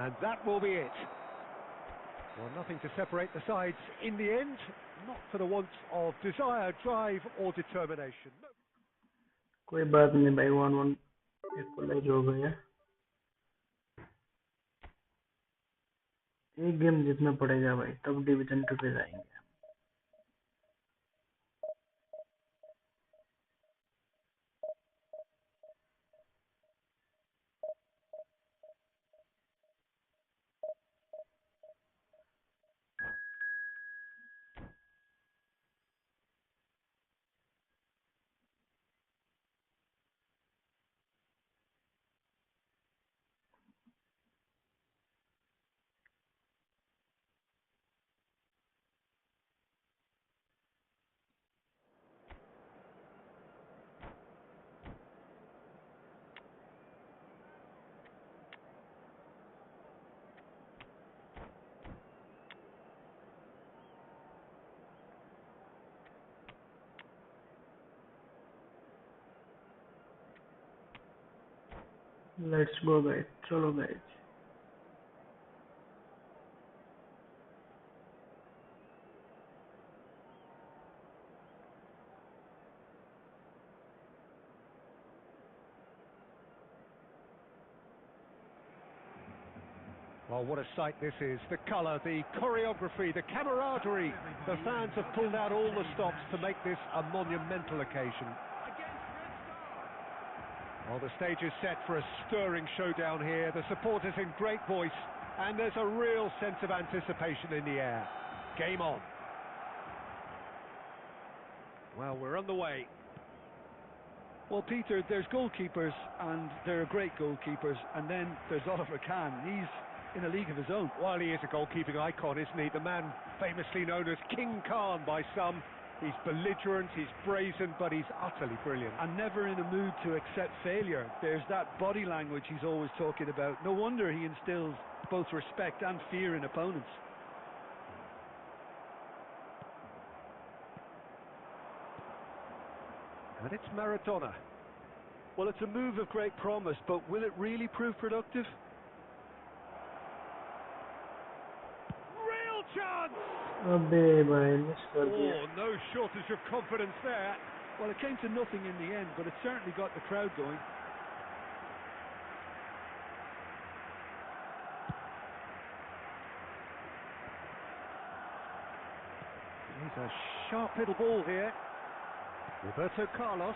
And that will be it. Well, nothing to separate the sides in the end, not for the want of desire, drive or determination. No. कोई बात नहीं भाई 1-1 equalise हो गया एक game जीतना पड़ेगा भाई तब डिवीजन 2 पे जाएंगे लेट्स गो गाइस चलो guys Well, what a sight this is. The colour, the choreography, the camaraderie. The fans have pulled out all the stops to make this a monumental occasion. Well, the stage is set for a stirring showdown here. The supporters in great voice, and there's a real sense of anticipation in the air. Game on. Well, we're on the way. Well, Peter, there's goalkeepers, and there are great goalkeepers, and then there's Oliver Kahn. He's in a league of his own. Well, he is a goalkeeping icon, isn't he? The man famously known as King Khan by some. He's belligerent, he's brazen, but he's utterly brilliant. And never in a mood to accept failure. There's that body language he's always talking about. No wonder he instills both respect and fear in opponents. And it's Maradona. Well, it's a move of great promise, but will it really prove productive? Real chance! अबे भाई miss कर दिया. Oh, no shortage of confidence there. Well, it came to nothing in the end, but it certainly got the crowd going. He's a sharp little ball here. Roberto Carlos.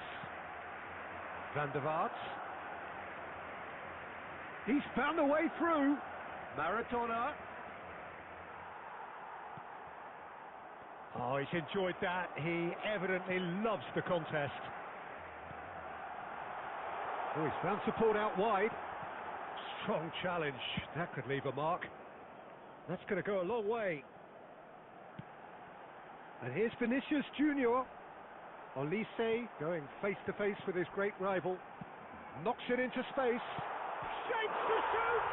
Van der Vaart. He's found a way through. Maradona. Oh, he's enjoyed that. He evidently loves the contest. Oh, he's found support out wide. Strong challenge. That could leave a mark. That's going to go a long way. And here's Vinicius Junior. Olise going face to face with his great rival. Knocks it into space. Shapes to shoot!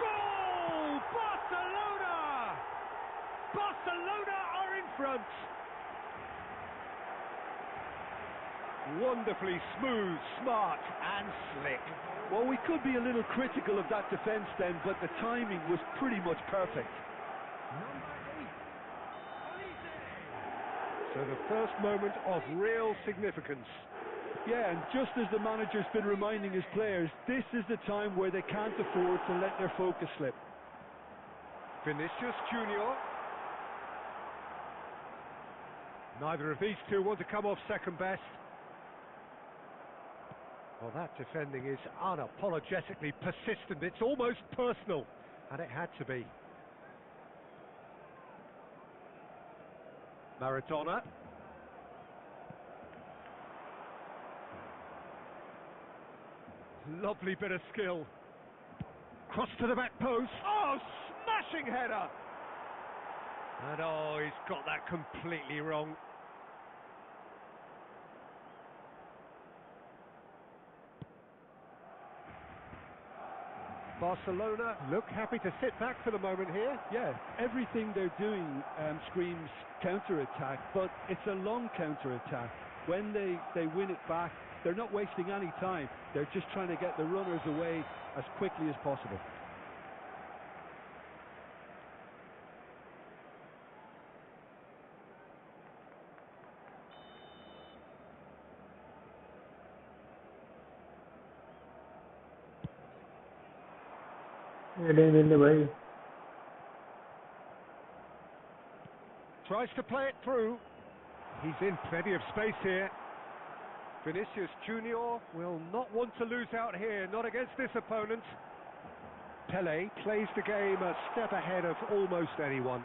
Goal! Barcelona! Barcelona are in front. Wonderfully smooth, smart and slick. Well, we could be a little critical of that defence then, but the timing was pretty much perfect. So the first moment of real significance. Yeah, and just as the manager's been reminding his players, this is the time where they can't afford to let their focus slip. Vinicius Junior. Neither of these two want to come off second best. Well, that defending is unapologetically persistent. It's almost personal, and it had to be. Maradona. Lovely bit of skill. Cross to the back post. Oh, smashing header! And oh, he's got that completely wrong. Barcelona look happy to sit back for the moment here. Yeah, everything they're doing screams counter-attack, but it's a long counter-attack. When they win it back, they're not wasting any time. They're just trying to get the runners away as quickly as possible. Heading भाई. Tries to play it through. He's in plenty of space here. Vinicius Junior will not want to lose out here, not against this opponent. Pele plays the game a step ahead of almost anyone.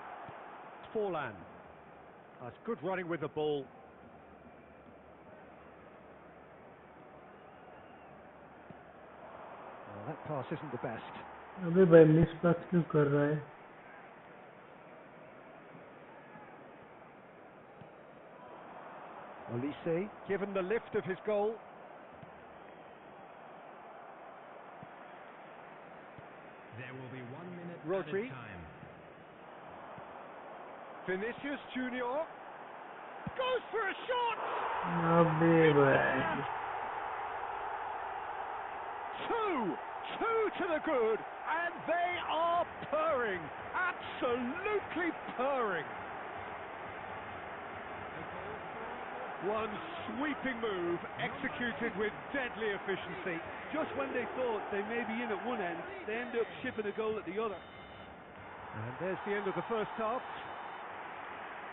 Forlan. That's good running with the ball. Well, that pass isn't the best. अबे भाई miss पास क्यों कर रहा है? Olise, given the lift of his goal. There will be 1 minute Rodri. added time. Vinicius Junior goes for a shot. अबे भाई. Two to the good, and they are purring, absolutely purring. One sweeping move executed with deadly efficiency. Just when they thought they may be in at one end, they end up shipping a goal at the other. And there's the end of the first half.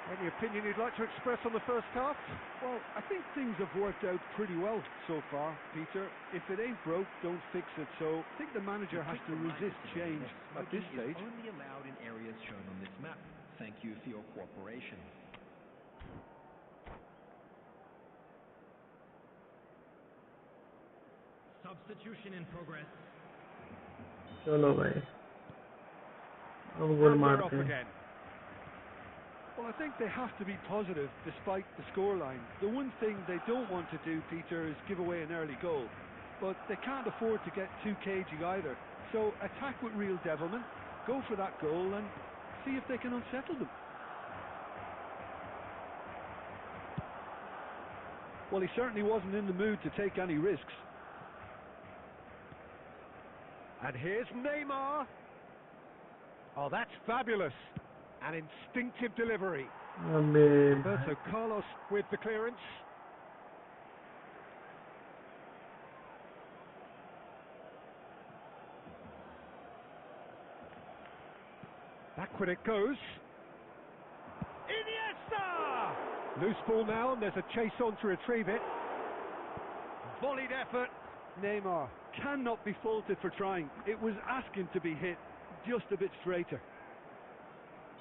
Any opinion you'd like to express on the first half? Well, I think things have worked out pretty well so far, Peter. If it ain't broke, don't fix it. So I think the manager has to resist change at this Smoking stage. is only allowed in areas shown on this map. Thank you for your cooperation. Substitution in progress. चलो भाई. अब गोल And we're मारते off हैं. again. Well, I think they have to be positive despite the scoreline. The one thing they don't want to do, Peter, is give away an early goal. But they can't afford to get too cagey either. So attack with real devilment, go for that goal and see if they can unsettle them. Well, he certainly wasn't in the mood to take any risks. And here's Neymar. Oh, that's fabulous. An instinctive delivery. Roberto Carlos with the clearance. Backward it goes. Iniesta! Loose ball now, and there's a chase on to retrieve it. Volleyed effort. Neymar cannot be faulted for trying. It was asking to be hit just a bit straighter.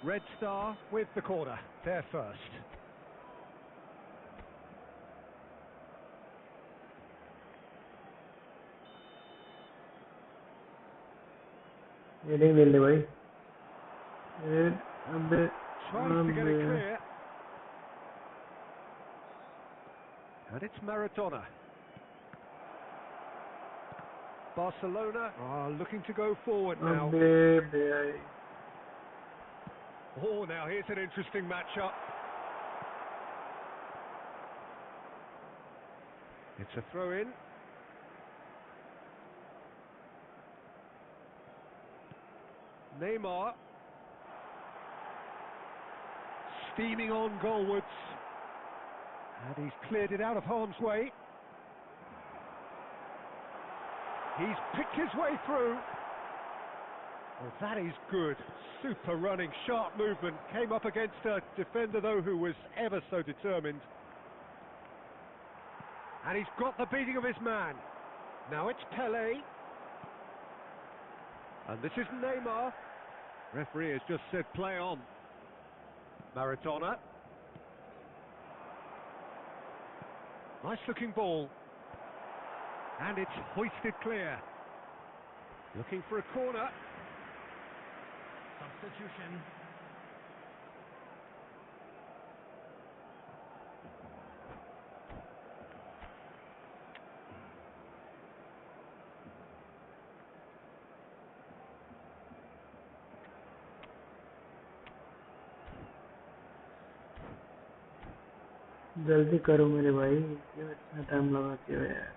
Red Star with the corner. They're first. Heading ले ले भाई Tries to get it clear. And it's Maradona. Barcelona are looking to go forward now. Oh, now here's an interesting matchup. It's a throw-in. Neymar. Steaming on goalwards. And he's cleared it out of harm's way. He's picked his way through. Well, that is good. Super running, sharp movement. Came up against a defender, though, who was ever so determined. And he's got the beating of his man. Now it's Pelé. And this is Neymar. Referee has just said play on. Maradona. Nice looking ball. And it's hoisted clear. Looking for a corner. Substitution. जल्दी करो मेरे भाई क्यों इतना time लगाते हो यार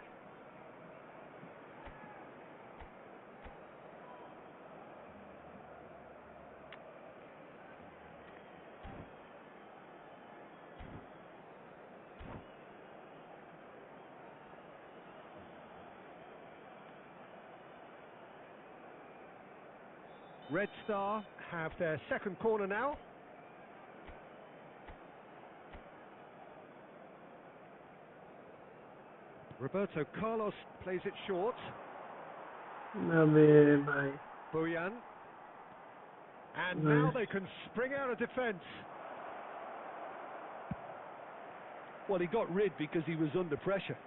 Red Star have their second corner now. Roberto Carlos plays it short. Boyan. And now they can spring out of defence. Well, he got rid because he was under pressure.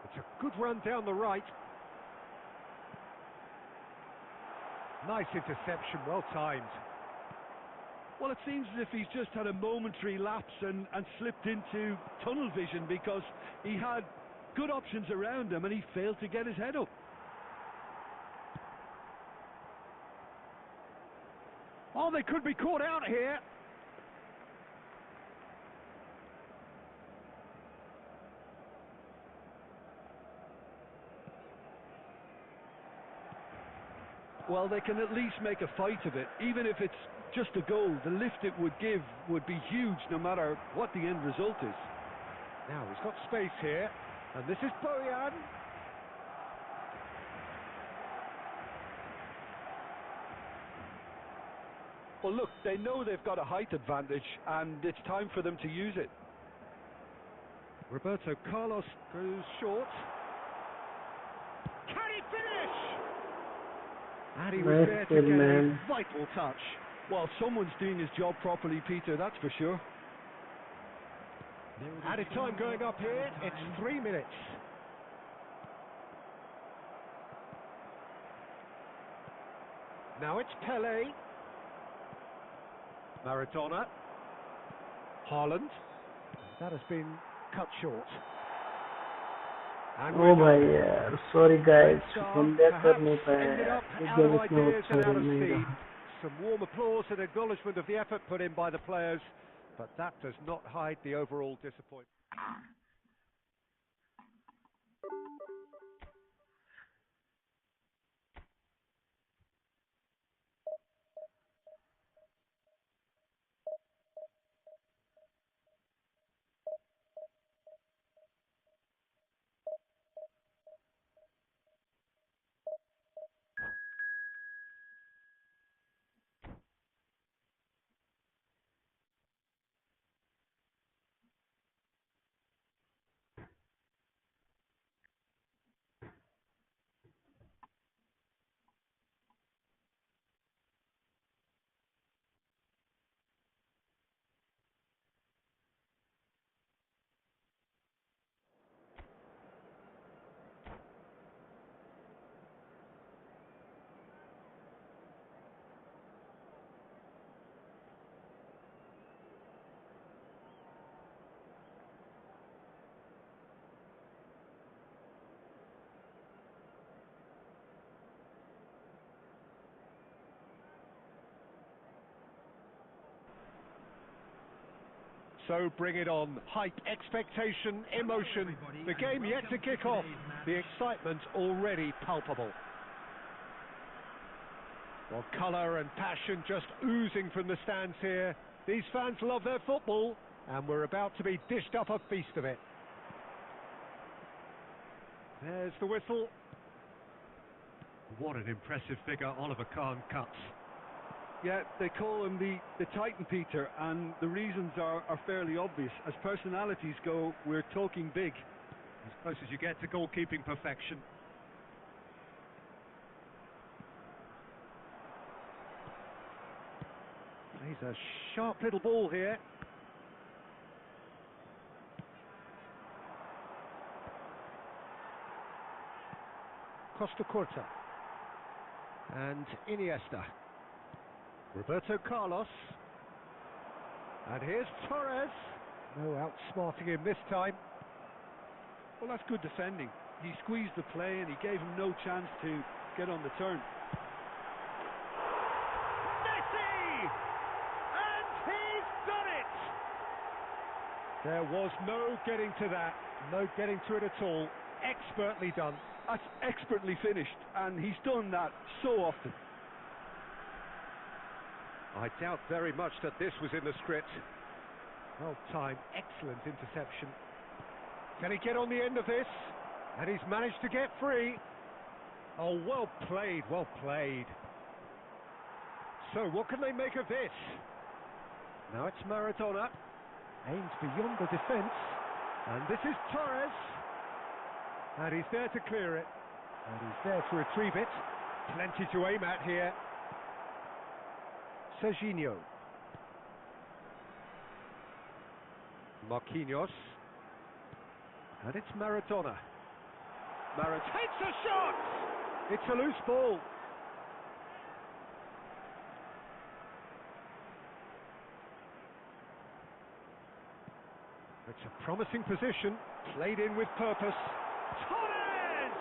It's a good run down the right. Nice interception, well timed. Well, it seems as if he's just had a momentary lapse and slipped into tunnel vision because he had good options around him and he failed to get his head up. Oh, they could be caught out here. Well, they can at least make a fight of it. Even if it's just a goal, the lift it would give would be huge no matter what the end result is. Now he's got space here, and this is Boyan. Well, look, they know they've got a height advantage, and it's time for them to use it. Roberto Carlos goes short. Can he finish? And he was there to get a vital touch. Well, someone's doing his job properly, Peter, that's for sure. Added time going up here, it's 3 minutes. Now it's Pelé. Maradona. Haaland. That has been cut short. And oh भाई यार sorry guys हम back कर नहीं पाए out of ideas and out of steam. Some warm applause and acknowledgement of the effort put in by the players, but that does not hide the overall disappointment. So bring it on. Hype, expectation, emotion. The game yet to kick off. The excitement already palpable. Well, colour and passion just oozing from the stands here. These fans love their football, and we're about to be dished up a feast of it. There's the whistle. What an impressive figure Oliver Kahn cuts. Yeah, they call him the Titan, Peter, and the reasons are fairly obvious. As personalities go, we're talking big. As close as you get to goalkeeping perfection. Plays a sharp little ball here. Costa Curta. And Iniesta. Roberto Carlos. And here's Torres. No outsmarting him this time. Well, that's good defending. He squeezed the play and he gave him no chance to get on the turn. Messi! And he's done it! There was no getting to that. No getting to it at all. Expertly done. That's expertly finished, and he's done that so often. I doubt very much that this was in the script. Well timed, excellent interception. Can he get on the end of this? And he's managed to get free. Oh, well played, well played. So what can they make of this? Now it's Maradona. Aims beyond the defence. And this is Torres. And he's there to clear it. And he's there to retrieve it. Plenty to aim at here. Serginho. Marquinhos. And it's Maradona. Maradona takes a shot! It's a loose ball. It's a promising position. Played in with purpose. Torres!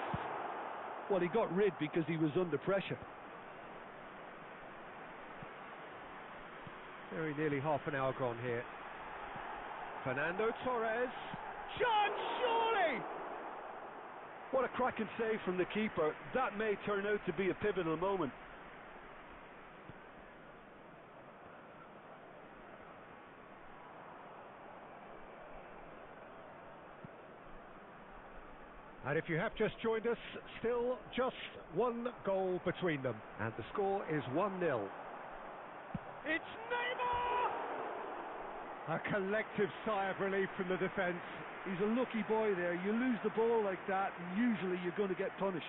Well, he got rid because he was under pressure. Very nearly half an hour gone here. Fernando Torres. Shot, surely! What a cracking save from the keeper. That may turn out to be a pivotal moment. And if you have just joined us, still just one goal between them. And the score is 1-0. It's Neymar! A collective sigh of relief from the defence. He's a lucky boy there. You lose the ball like that, and usually you're going to get punished.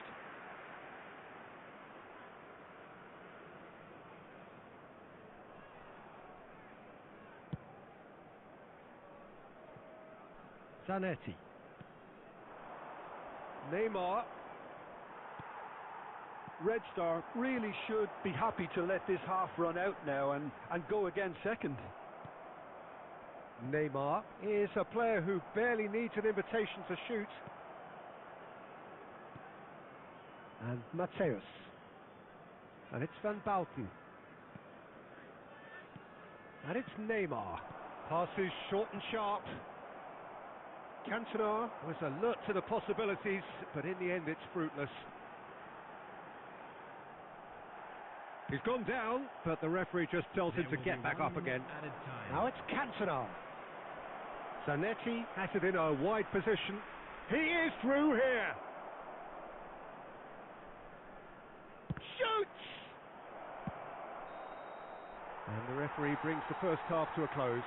Zanetti. Neymar. Red Star really should be happy to let this half run out now and go again second. Neymar is a player who barely needs an invitation to shoot. And Mateus. And it's Van Bauten. And it's Neymar. Passes short and sharp. Cantona was alert to the possibilities, but in the end it's fruitless. He's gone down, but the referee just tells him to get back up again. Now it's Cantona. Zanetti has it in a wide position. He is through here. Shoots! And the referee brings the first half to a close.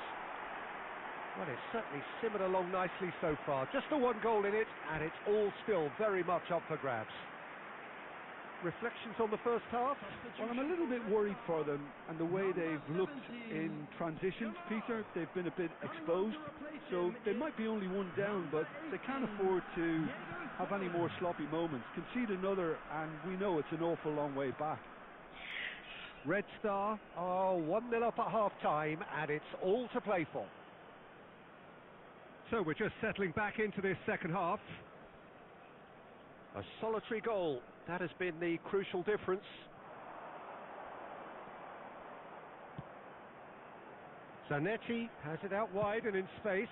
Well, it's certainly simmered along nicely so far. Just the one goal in it, and it's all still very much up for grabs. Reflections on the first half? Well, I'm a little bit worried for them and the way they've looked in transitions, Peter. They've been a bit exposed, so they might be only one down, but they can't afford to have any more sloppy moments. Concede another, and we know it's an awful long way back. Red Star are 1-0 up at half-time, and it's all to play for. So we're just settling back into this second half. A solitary goal, that has been the crucial difference. Zanetti has it out wide and in space.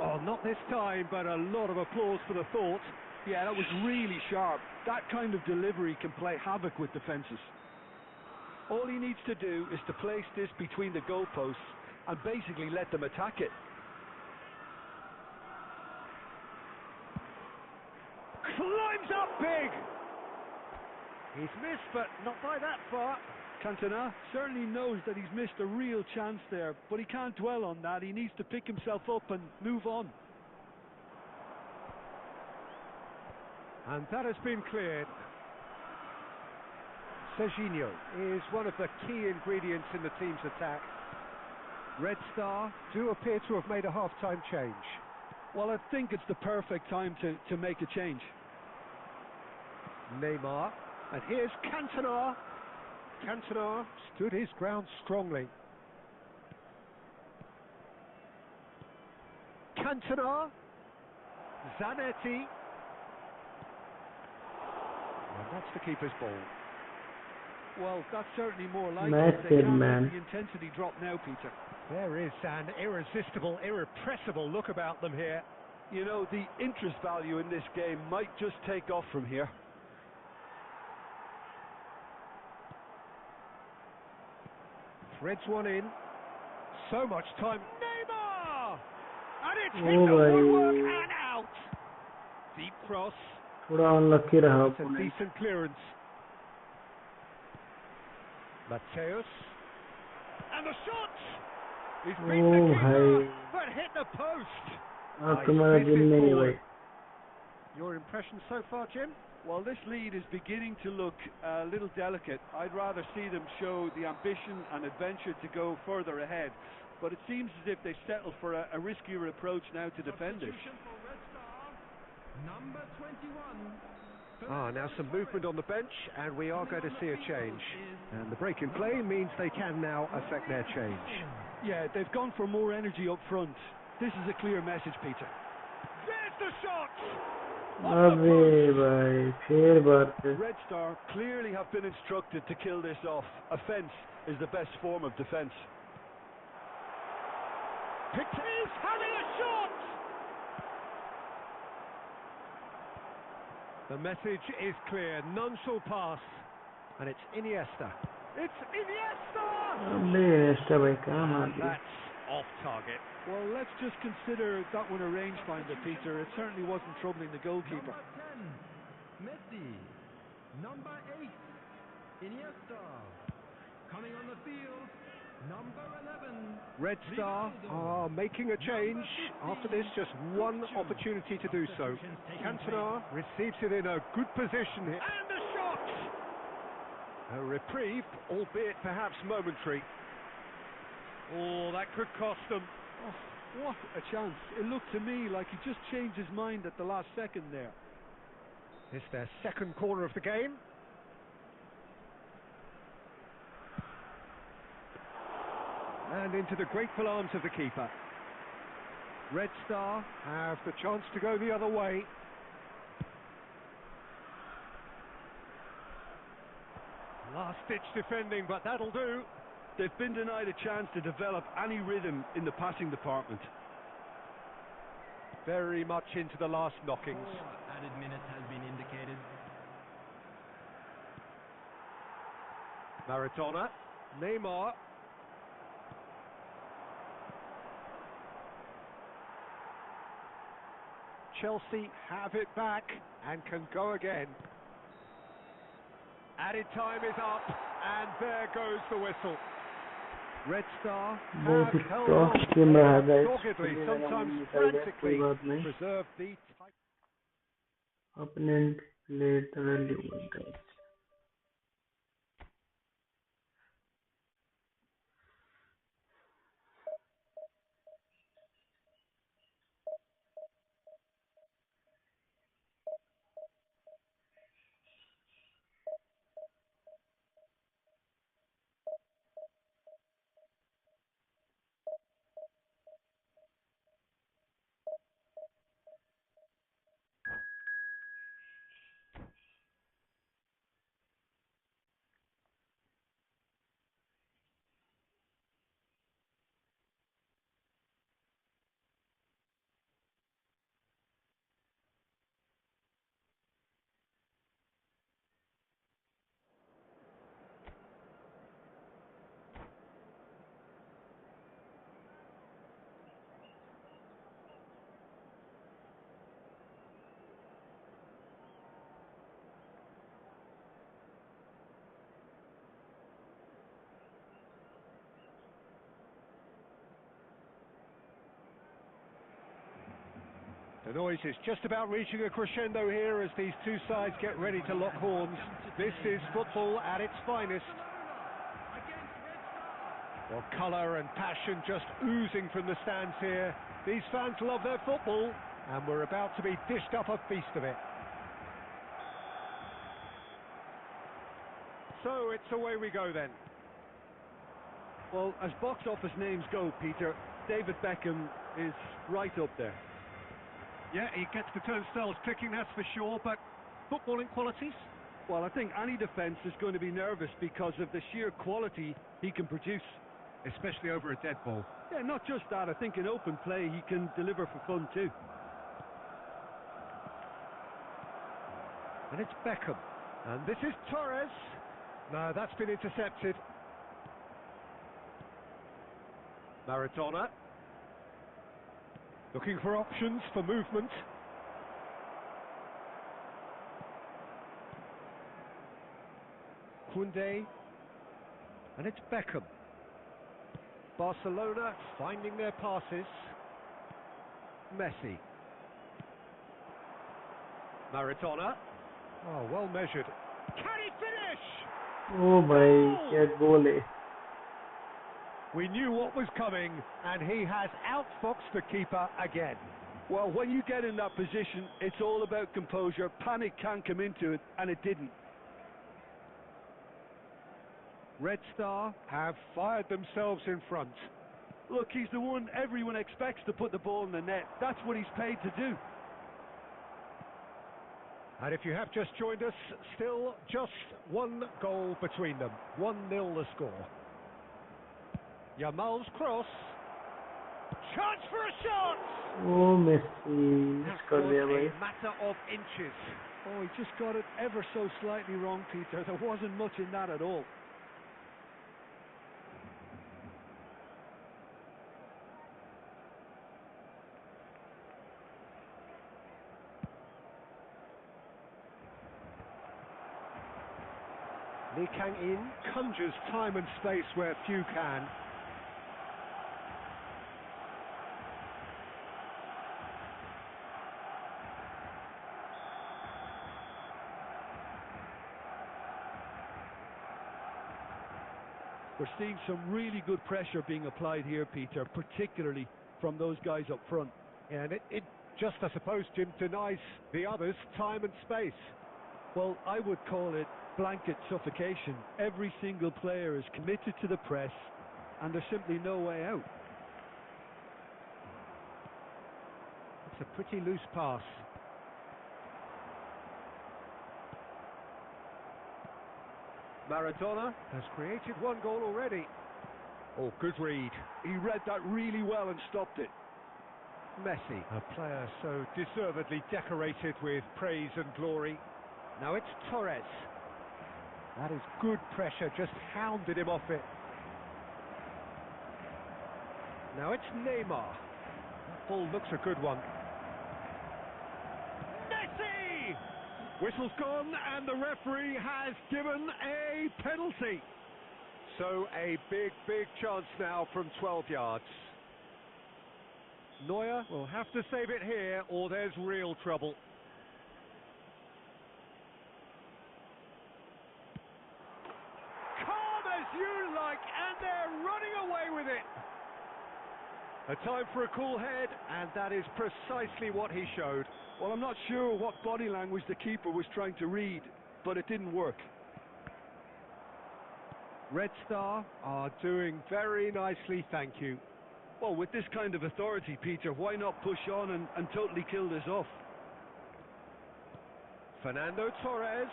Oh, not this time, but a lot of applause for the thought. Yeah, that was really sharp. That kind of delivery can play havoc with defences. All he needs to do is to place this between the goalposts and basically let them attack it. Climbs up big! He's missed, but not by that far. Cantona certainly knows that he's missed a real chance there, but he can't dwell on that. He needs to pick himself up and move on. And that has been cleared. Serginho is one of the key ingredients in the team's attack. Red Star do appear to have made a half-time change. Well, I think it's the perfect time to make a change. Neymar, and here's Cantona. Cantona stood his ground strongly. Cantona, Zanetti, and that's the keeper's ball. Well, that's certainly more like Nice it. They hit, can't man. let the intensity drop now, Peter. There is an irresistible, irrepressible look about them here. You know, the interest value in this game might just take off from here. Threads one in. So much time. Neymar! And it's Oh, hit the woodwork bhai. and out. Deep cross. थोड़ा unlucky रहा It's a opponent. decent clearance. Mateus. And the shot! He's beat the Oh, keeper, bhai. but hit the post. अब तुम्हारा दिन नहीं भाई. Your impression so far, Jim? Well, this lead is beginning to look a little delicate. I'd rather see them show the ambition and adventure to go further ahead. But it seems as if they settle for a riskier approach now to defend it. Number 21. Now some movement on the bench, and we are going to see a change. And the break in play means they can now affect their change. Yeah, they've gone for more energy up front. This is a clear message, Peter. There's the shot! अबे भाई फिर बात है. Red Star clearly have been instructed to kill this off. Offence is the best form of defence. He's having a shot! The message is clear, none shall pass. And it's Iniesta. It's Iniesta! अबे ऐसा भाई कहाँ मार And दिया. that's off target. Well, let's just consider that one a rangefinder, Peter. It certainly wasn't troubling the goalkeeper. Number 10, Messi. Number 8, Iniesta. Coming on the field, number 11. Red Star are making a change. After this, just one opportunity to do so. Cantona receives it in a good position here. And the shot! A reprieve, albeit perhaps momentary. Oh, that could cost them. Oh, what a chance. It looked to me like he just changed his mind at the last second there. It's their second corner of the game. And into the grateful arms of the keeper. Red Star have the chance to go the other way. Last-ditch defending, but that'll do. They've been denied a chance to develop any rhythm in the passing department. Very much into the last knockings. 4 added minutes has been indicated. Maradona, Neymar. Chelsea have it back and can go again. Added time is up, and there goes the whistle. Red Star बहुत have he held top on game रहा guys, doggedly, sometimes कोई frantically, बात नहीं. preserve the tight. Opponent played really well guys. The noise is just about reaching a crescendo here as these two sides get ready to lock horns. This is football at its finest. Well, colour and passion just oozing from the stands here. These fans love their football, and we're about to be dished up a feast of it. So it's away we go then. Well, as box office names go, Peter, David Beckham is right up there. Yeah, he gets the turnstiles clicking, that's for sure, but footballing qualities? Well, I think any defence is going to be nervous because of the sheer quality he can produce. Especially over a dead ball. Yeah, not just that. I think in open play he can deliver for fun too. And it's Beckham. And this is Torres. No, that's been intercepted. Maradona. Looking for options for movement. Koundé. And it's Beckham. Barcelona finding their passes. Messi. Maradona. Oh, well measured. Can he finish? Oh भाई क्या गोल है. We knew what was coming, and he has outfoxed the keeper again. Well, when you get in that position, it's all about composure. Panic can come into it, and it didn't. Red Star have fired themselves in front. Look, he's the one everyone expects to put the ball in the net. That's what he's paid to do. And if you have just joined us, still just one goal between them. 1-0 the score. Yamal's cross. Chance for a shot! Oh Messi That कर was दिया भाई. a matter of inches. Oh, he just got it ever so slightly wrong, Peter. There wasn't much in that at all. Lee Kang-in conjures time and space where few can. We're seeing some really good pressure being applied here, Peter, particularly from those guys up front. And it just, I suppose, Jim, denies the others time and space. Well, I would call it blanket suffocation. Every single player is committed to the press, and there's simply no way out. It's a pretty loose pass. Maradona has created one goal already. Oh, good read. He read that really well and stopped it. Messi, a player so deservedly decorated with praise and glory. Now it's Torres. That is good pressure, just hounded him off it. Now it's Neymar. That ball looks a good one. Messi! Whistle's gone and the referee has given a penalty. So a big chance now from 12 yards. Neuer will have to save it here or there's real trouble. Calm as you like, and they're running away with it. A time for a cool head, and that is precisely what he showed. Well, I'm not sure what body language the keeper was trying to read, but it didn't work. Red Star are doing very nicely, thank you. Well, with this kind of authority, Peter, why not push on and totally kill this off? Fernando Torres.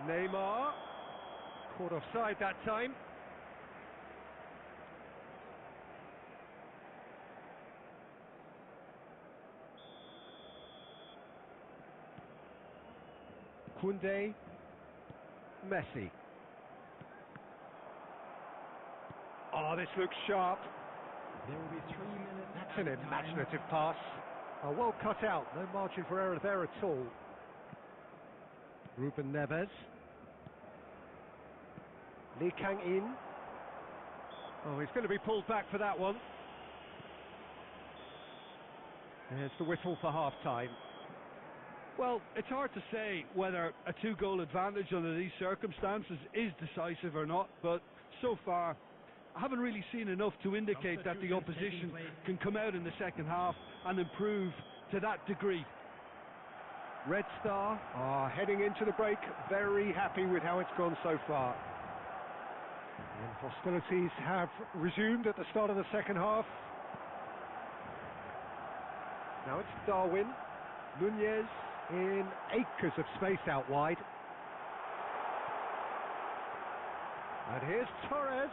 Neymar. Caught offside that time. Koundé. Messi. Oh, this looks sharp. There will be 3 minutes. That's an imaginative pass. Oh, well cut out. No margin for error there at all. Ruben Neves. Lee Kang-in. Oh, he's going to be pulled back for that one. There's the whistle for half-time. Well, it's hard to say whether a 2-goal advantage under these circumstances is decisive or not, but so far I haven't really seen enough to indicate that the opposition can come out in the second half and improve to that degree. Red Star are heading into the break very happy with how it's gone so far. And hostilities have resumed at the start of the second half. Now it's Darwin. Nunez in acres of space out wide. And here's Torres.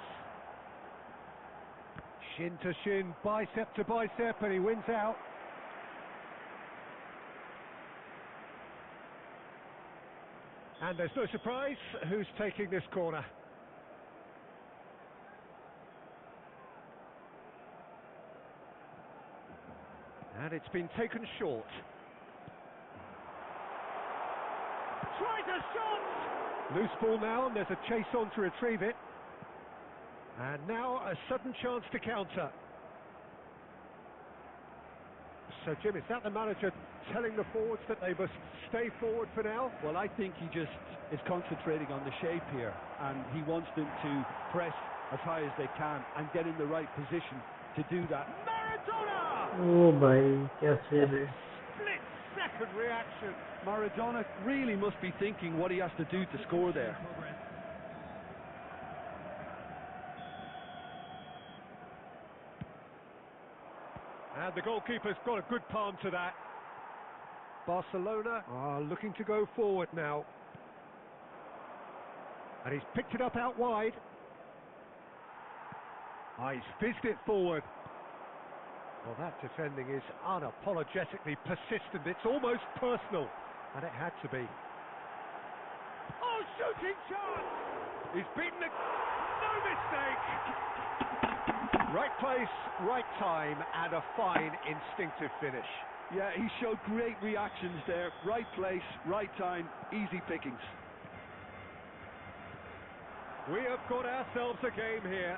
Shin to shin, bicep to bicep, and he wins out. And there's no surprise who's taking this corner. And it's been taken short. Tries a shot! Loose ball now, and there's a chase on to retrieve it. And now a sudden chance to counter. So, Jim, is that the manager telling the forwards that they must stay forward for now? Well, I think he just is concentrating on the shape here, and he wants them to press as high as they can and get in the right position to do that. Maradona! ओ भाई क्या save है. Split-second reaction. Maradona really must be thinking what he has to do to score there. And the goalkeeper's got a good palm to that. Barcelona are looking to go forward now. And he's picked it up out wide. Oh, he's fizzed it forward. Well, that defending is unapologetically persistent. It's almost personal. And it had to be. Oh, shooting chance! He's beaten it. No mistake! Right place, right time, and a fine instinctive finish. Yeah, he showed great reactions there. Right place, right time, easy pickings. We have got ourselves a game here.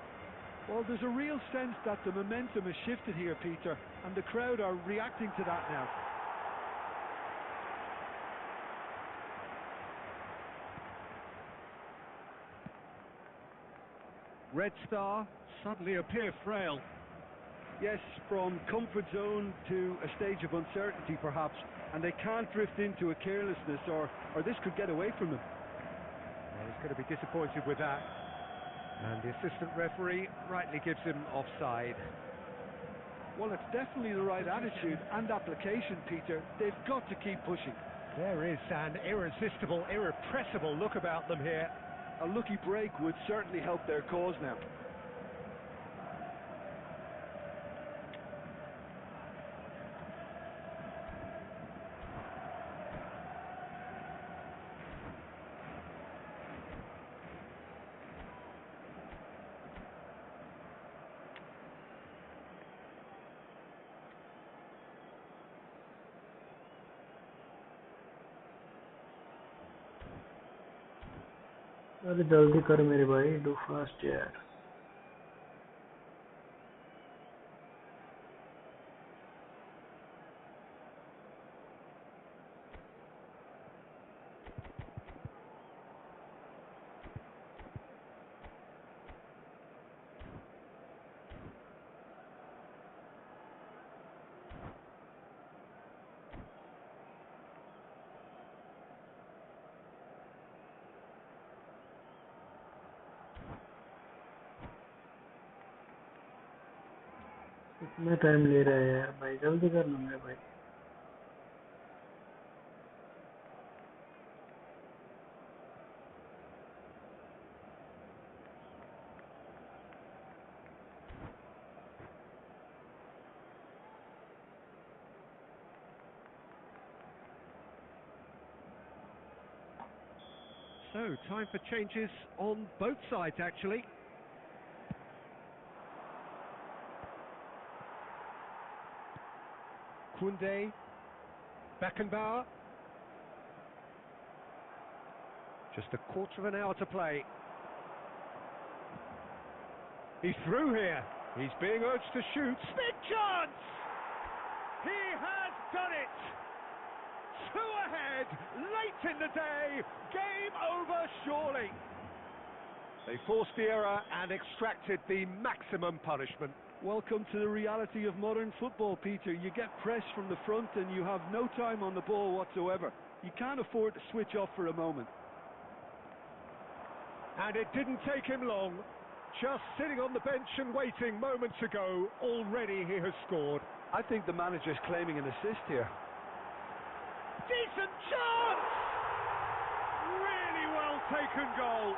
Well, there's a real sense that the momentum has shifted here, Peter, and the crowd are reacting to that now. Red Star suddenly appear frail. Yes, from comfort zone to a stage of uncertainty perhaps, and they can't drift into a carelessness or this could get away from them. Well, he's going to be disappointed with that. And the assistant referee rightly gives him offside. Well, it's definitely the right attitude and application, Peter. They've got to keep pushing. There is an irresistible, irrepressible look about them here. A lucky break would certainly help their cause now. अरे जल्दी कर मेरे भाई, do fast यार। कितना time ले रहा है यार भाई, जल्दी कर लो मेरे भाई। So, time for changes on both sides, actually. Koundé, Beckenbauer. Just a quarter of an hour to play. He's through here. He's being urged to shoot. Big chance! He has done it! 2 ahead, late in the day. Game over, surely. They forced the error and extracted the maximum punishment. Welcome to the reality of modern football, Peter. You get pressed from the front and you have no time on the ball whatsoever. You can't afford to switch off for a moment. And it didn't take him long. Just sitting on the bench and waiting moments ago, already he has scored. I think the manager's claiming an assist here. Decent chance! Really well taken goal.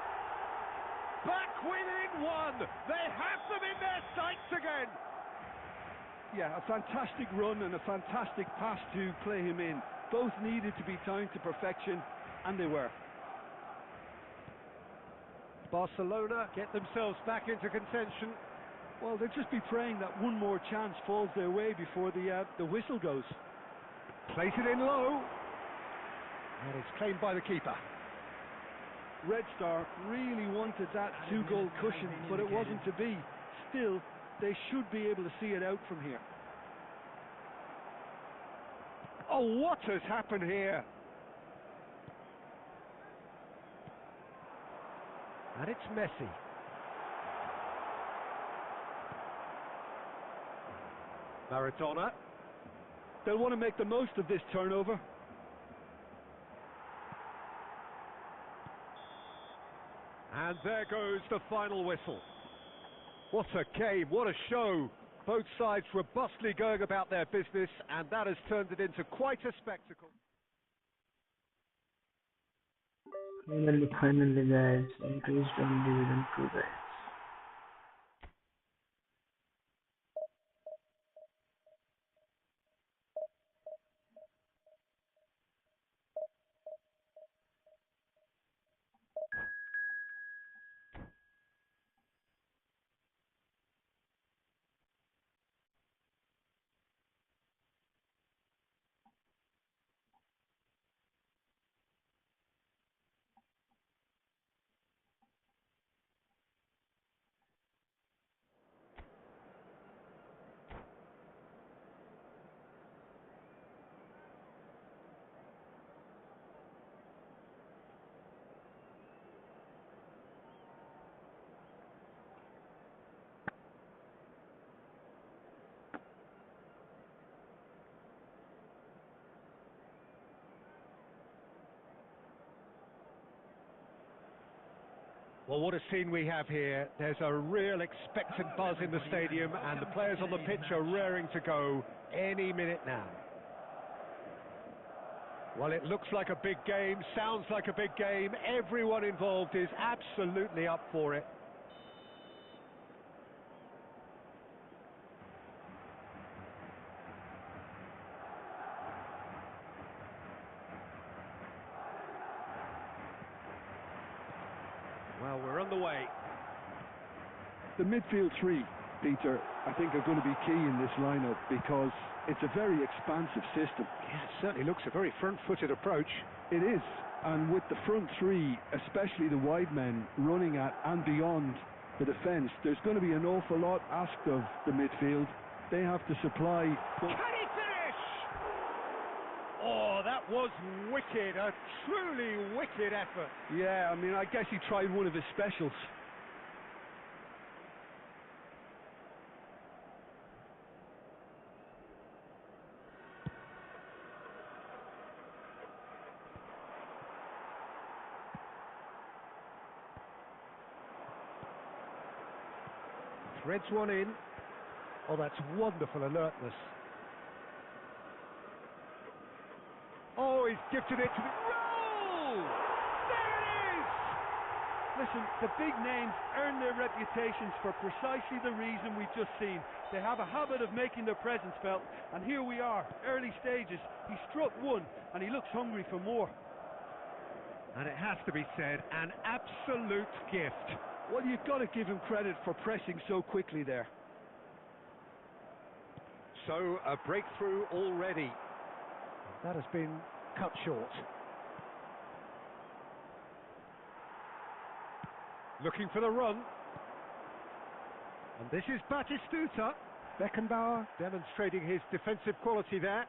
Back within one. They have them in their sights again. Yeah, a fantastic run and a fantastic pass to play him in. Both needed to be timed to perfection, and they were. Barcelona get themselves back into contention. Well, they'll just be praying that one more chance falls their way before the whistle goes. Plays it in low. And it's claimed by the keeper. Red Star really wanted that 2-goal cushion, but it wasn't to be. Still, they should be able to see it out from here. Oh, what has happened here? And it's Messi. Maradona. They'll want to make the most of this turnover. And there goes the final whistle. What a game, what a show. Both sides robustly going about their business, and that has turned it into quite a spectacle. Finally guys, increased on Division 2 guys. Well, what a scene we have here. There's a real expectant buzz in the stadium, and the players on the pitch are raring to go any minute now. Well, it looks like a big game, sounds like a big game. Everyone involved is absolutely up for it. Well, we're on the way. The midfield three, Peter, I think are going to be key in this lineup because it's a very expansive system. Yeah, it certainly looks a very front-footed approach. It is, and with the front three, especially the wide men, running at and beyond the defence, there's going to be an awful lot asked of the midfield. They have to supply... Can he finish? Oh, that was wicked, a truly wicked effort. Yeah, I mean, I guess he tried one of his specials. Threads one in. Oh, that's wonderful alertness. Oh, he's gifted it to the... Roll! There it is! Listen, the big names earn their reputations for precisely the reason we've just seen. They have a habit of making their presence felt, and here we are, early stages. He struck one, and he looks hungry for more. And it has to be said, an absolute gift. Well, you've got to give him credit for pressing so quickly there. So, a breakthrough already. That has been cut short. Looking for the run. And this is Batistuta. Beckenbauer demonstrating his defensive quality there.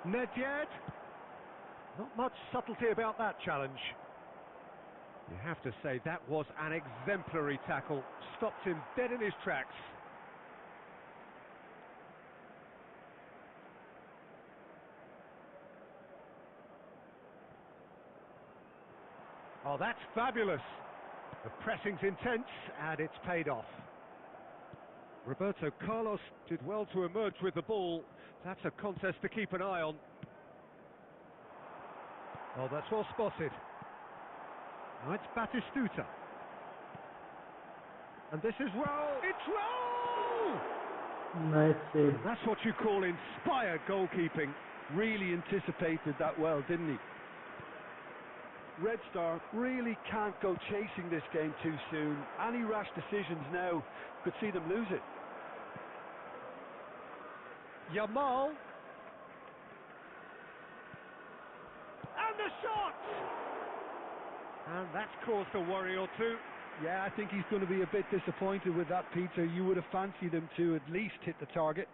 Nedved. Not much subtlety about that challenge. You have to say that was an exemplary tackle. Stopped him dead in his tracks. Oh, that's fabulous. The pressing's intense, and it's paid off. Roberto Carlos did well to emerge with the ball. That's a contest to keep an eye on. Oh, that's well spotted. Now it's Batistuta. And this is well. It's well! Nice save. And that's what you call inspired goalkeeping. Really anticipated that well, didn't he? Red Star really can't go chasing this game too soon. Any rash decisions now could see them lose it. Yamal. And the shot! And that's caused a worry or two. Yeah, I think he's going to be a bit disappointed with that, Peter. You would have fancied him to at least hit the target.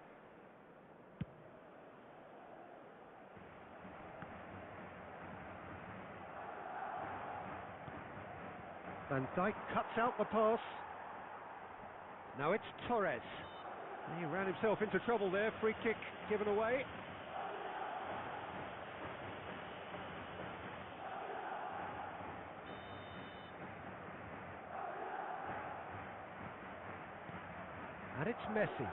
Van Dijk cuts out the pass. Now it's Torres. He ran himself into trouble there. Free kick given away. And it's Messi.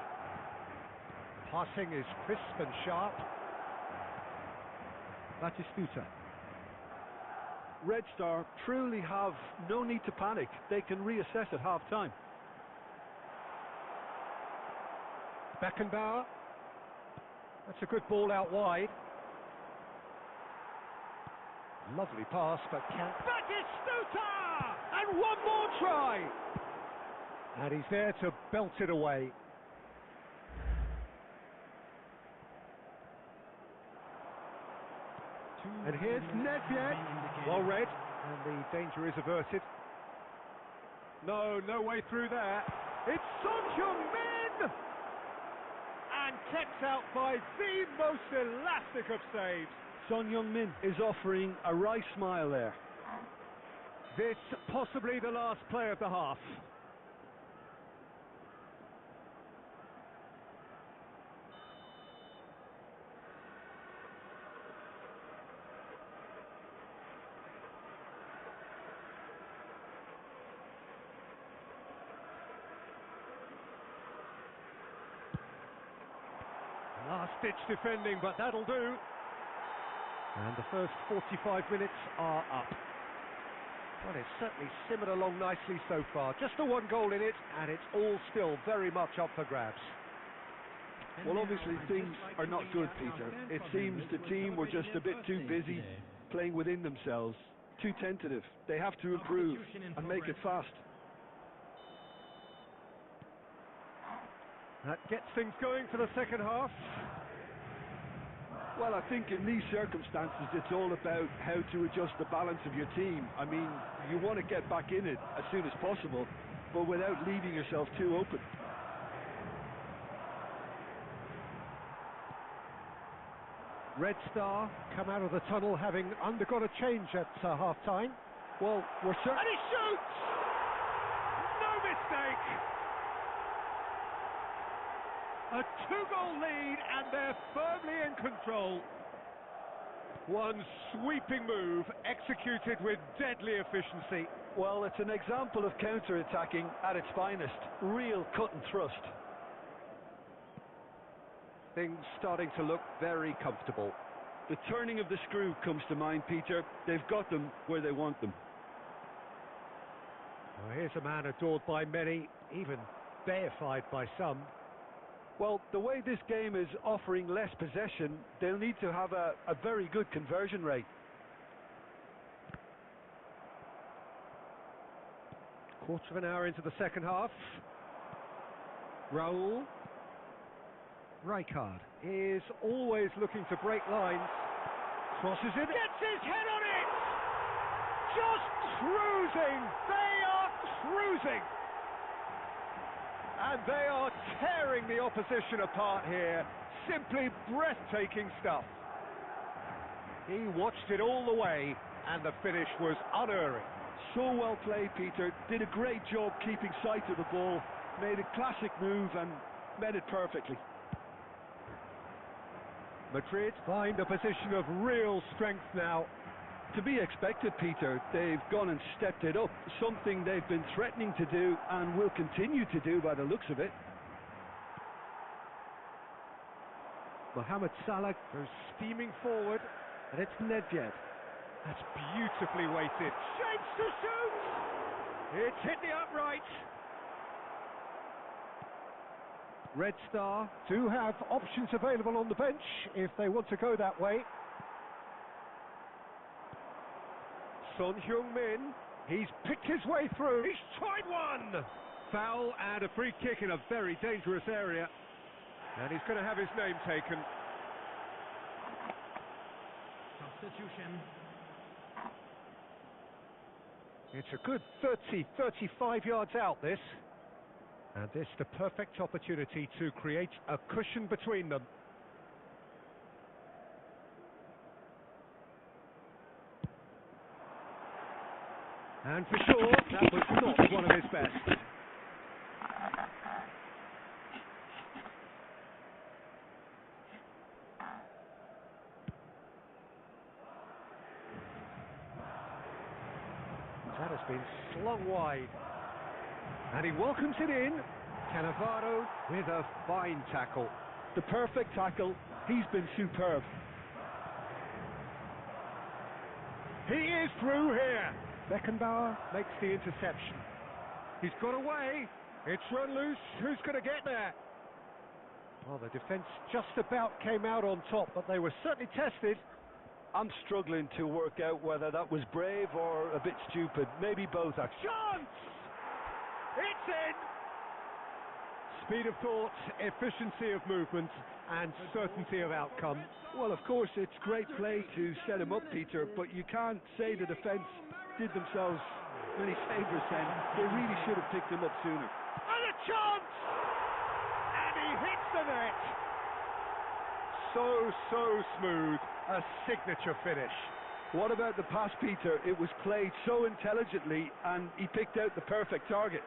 Passing is crisp and sharp. Batistuta. Red Star truly have no need to panic. They can reassess at half-time. Beckenbauer. That's a good ball out wide. Lovely pass, but can't... Batistuta! And one more try! And he's there to belt it away. And here's Nedved. Well read, and the danger is averted. No way through there. It's Son Heung-min! And kept out by the most elastic of saves. Son Heung-min is offering a wry smile there. This possibly the last play of the half. Last last-ditch defending, but that'll do. And the first 45 minutes are up. Well, it's certainly simmered along nicely so far. Just the one goal in it, and it's all still very much up for grabs. Well, obviously things are not good, Peter. It seems the team were just a bit too busy playing within themselves, too tentative. They have to improve and make it fast. That gets things going for the second half. Well, I think in these circumstances it's all about how to adjust the balance of your team. I mean, you want to get back in it as soon as possible, but without leaving yourself too open. Red Star come out of the tunnel having undergone a change at half-time. Well, we're certain... And he shoots! No mistake! A 2-goal lead, and they're firmly in control. One sweeping move executed with deadly efficiency. Well, it's an example of counter-attacking at its finest. Real cut and thrust. Things starting to look very comfortable. The turning of the screw comes to mind, Peter. They've got them where they want them. Well, here's a man adored by many, even deified by some. Well, the way this game is offering less possession, they'll need to have a very good conversion rate. Quarter of an hour into the second half. Raul. Rijkaard is always looking to break lines. Crosses it. Gets his head on it! Just cruising! They are cruising! And they are tearing the opposition apart here. Simply breathtaking stuff. He watched it all the way, and the finish was unerring. So well played, Peter. Did a great job keeping sight of the ball. Made a classic move and met it perfectly. Madrid find a position of real strength now. To be expected, Peter. They've gone and stepped it up, something they've been threatening to do and will continue to do by the looks of it. Mohamed Salah goes steaming forward, and it's Nedved. That's beautifully weighted. Shapes to shoot! It's hit the upright. Red Star do have options available on the bench if they want to go that way. Son Heung-min, he's picked his way through. He's tried one! Foul and a free kick in a very dangerous area. And he's going to have his name taken. Substitution. It's a good 30, 35 yards out, this. And this the perfect opportunity to create a cushion between them. And for sure, that was not one of his best. That has been slung wide. And he welcomes it in. Cannavaro with a fine tackle. The perfect tackle. He's been superb. He is through here. Beckenbauer makes the interception. He's got away. It's run loose. Who's going to get there? Well, the defence just about came out on top, but they were certainly tested. I'm struggling to work out whether that was brave or a bit stupid. Maybe both, actually. Chance! It's in! Speed of thought, efficiency of movement, and certainty of outcome. Well, of course, it's great play to set him up, Peter, but you can't say the defence did themselves many favours then. They really should have picked him up sooner. And a chance! And he hits the net! So smooth. A signature finish. What about the pass, Peter? It was played so intelligently, and he picked out the perfect target.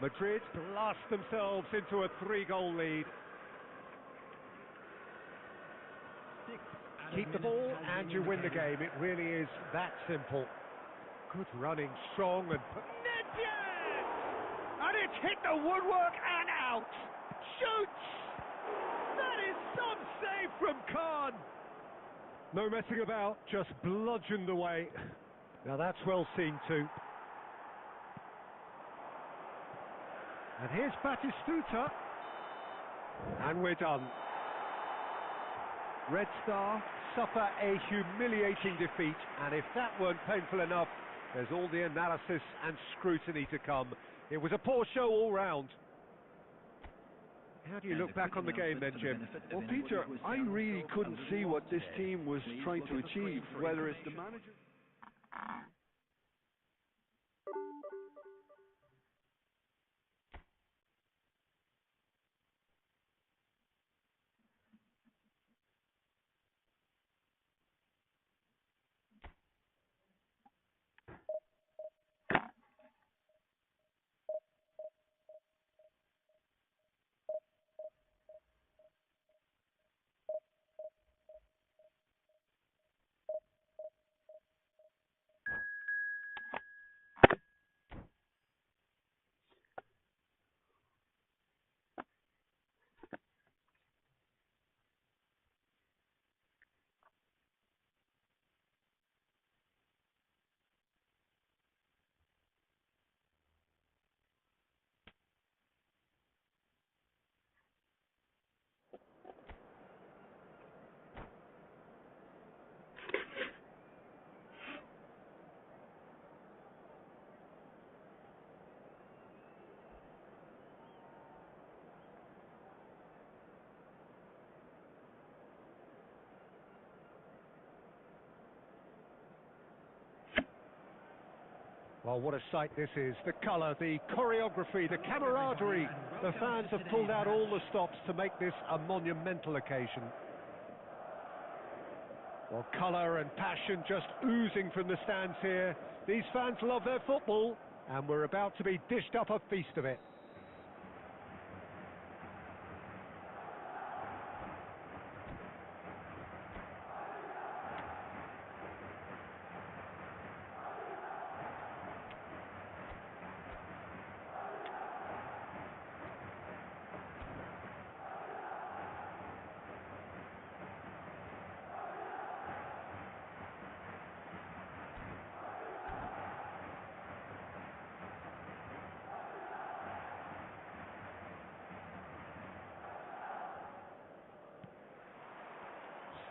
Madrid blast themselves into a 3-goal lead. Keep the ball and you win the game. It really is that simple. Good running, strong and... Nedved! And it's hit the woodwork and out! shoots! That is some save from Khan! No messing about, just bludgeoned away. Now that's well seen too. And here's Batistuta. And we're done. Red Star suffer a humiliating defeat, and if that weren't painful enough, there's all the analysis and scrutiny to come. It was a poor show all round. How do you look back on the game then, Jim? Well, Peter, I really couldn't see what this team was trying to achieve, whether it's the manager... Well, what a sight this is. The colour, the choreography, the camaraderie. The fans have pulled out all the stops to make this a monumental occasion. Well, colour and passion just oozing from the stands here. These fans love their football, and we're about to be dished up a feast of it.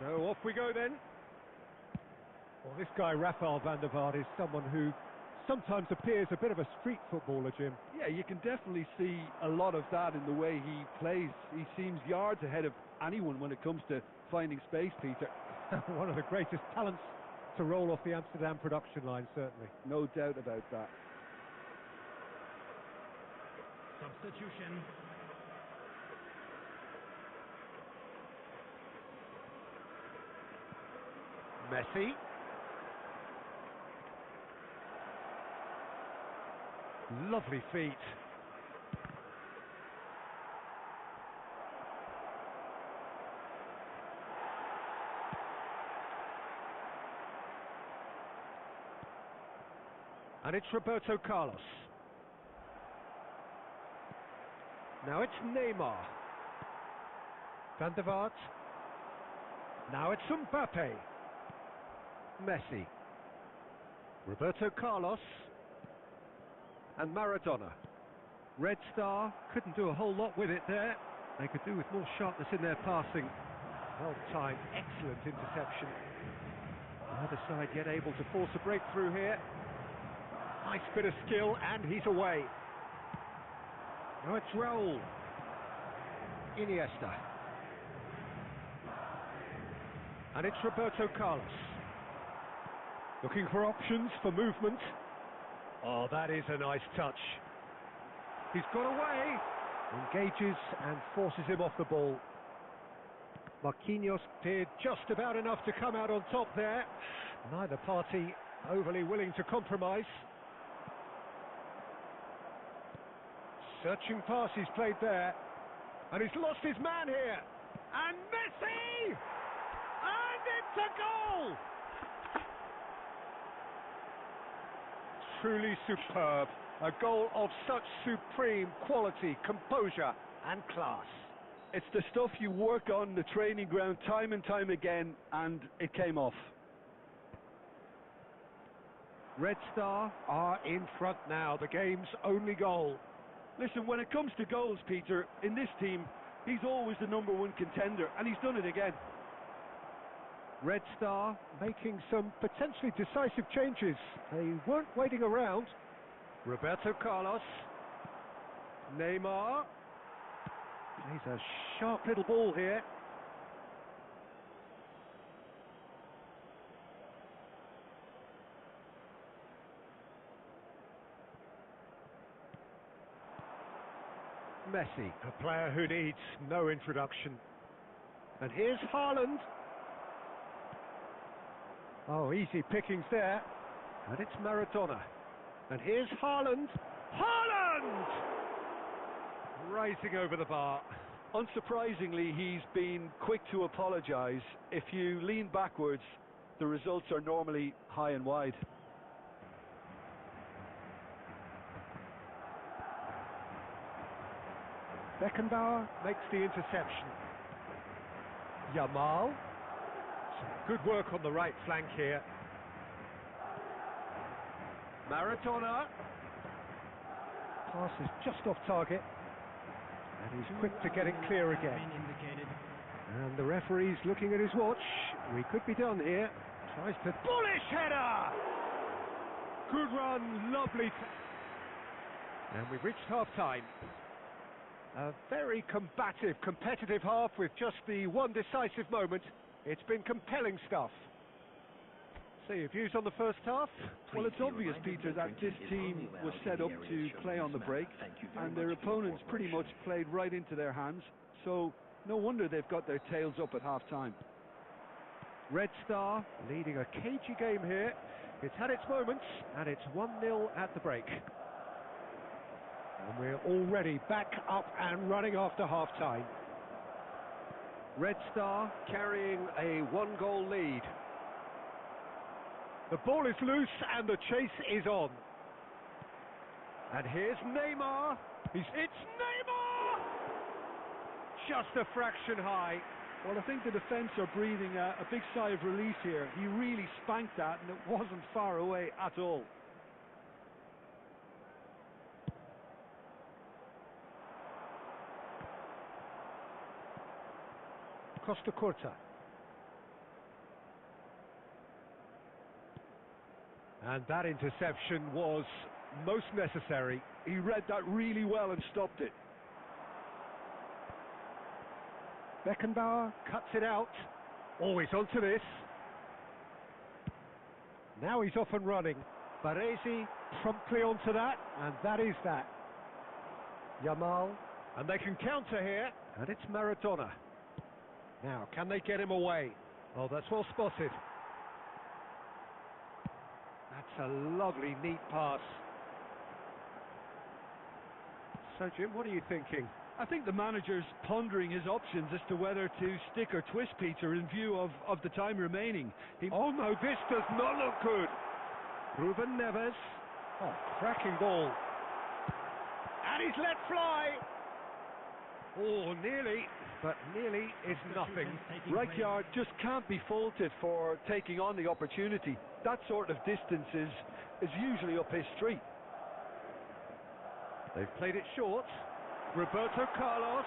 So off we go then. Well, this guy, Rafael van der Vaart, is someone who sometimes appears a bit of a street footballer, Jim. Yeah, you can definitely see a lot of that in the way he plays. He seems yards ahead of anyone when it comes to finding space, Peter. One of the greatest talents to roll off the Amsterdam production line, certainly. No doubt about that. Substitution. Messi. Lovely feet. And it's Roberto Carlos. Now it's Neymar. Van der Vaart. Now it's Mbappe. Messi. Roberto Carlos. And Maradona. Red Star couldn't do a whole lot with it there. They could do with more sharpness in their passing. Well timed, excellent interception. Neither side yet able to force a breakthrough here. Nice bit of skill, and he's away. Now it's Raul. Iniesta. And it's Roberto Carlos. Looking for options for movement. Oh, that is a nice touch. He's got away. Engages and forces him off the ball. Marquinhos did just about enough to come out on top there. Neither party overly willing to compromise. Searching pass he's played there. And he's lost his man here. And Messi! And it's a goal! Truly superb. A goal of such supreme quality, composure and class. It's the stuff you work on the training ground time and time again, and it came off. Red Star are in front now, the game's only goal. Listen, when it comes to goals, Peter, in this team, he's always the #1 contender, and he's done it again. Red Star making some potentially decisive changes. They weren't waiting around. Roberto Carlos. Neymar. Plays a sharp little ball here. Messi, a player who needs no introduction. And here's Haaland. Oh, easy pickings there. And it's Maradona. And here's Haaland. Haaland! Rising over the bar. Unsurprisingly, he's been quick to apologise. If you lean backwards, the results are normally high and wide. Beckenbauer makes the interception. Yamal. Some good work on the right flank here. Maradona. Pass is just off target. And he's quick to get it clear again. And the referee's looking at his watch. We could be done here. Tries to... Bullish header! Good run, lovely... And we've reached half-time. A very combative, competitive half with just the one decisive moment. It's been compelling stuff. So your views on the first half? Well, it's obvious, Peter, that this team was set up to play on the break, and their opponents pretty much played right into their hands, so no wonder they've got their tails up at half-time. Red Star leading a cagey game here. It's had its moments, and it's 1-0 at the break. And we're already back up and running after half-time. Red Star carrying a 1-goal lead. The ball is loose and the chase is on. And here's Neymar. It's Neymar! Just a fraction high. Well, I think the defence are breathing a big sigh of relief here. He really spanked that, and it wasn't far away at all. Costa Curta. And that interception was most necessary. He read that really well and stopped it. Beckenbauer cuts it out. Always onto this. Now he's off and running. Baresi promptly onto that, and that is that. Yamal, and they can counter here, and it's Maradona. Now, can they get him away? Oh, that's well spotted. That's a lovely, neat pass. So, Jim, what are you thinking? I think the manager's pondering his options as to whether to stick or twist, Peter, in view of the time remaining. Oh, no, this does not look good. Ruben Neves. Oh, cracking ball. And he's let fly. Oh, nearly, but nearly is nothing. Rijkaard just can't be faulted for taking on the opportunity. That sort of distance is usually up his street. They've played it short. Roberto Carlos.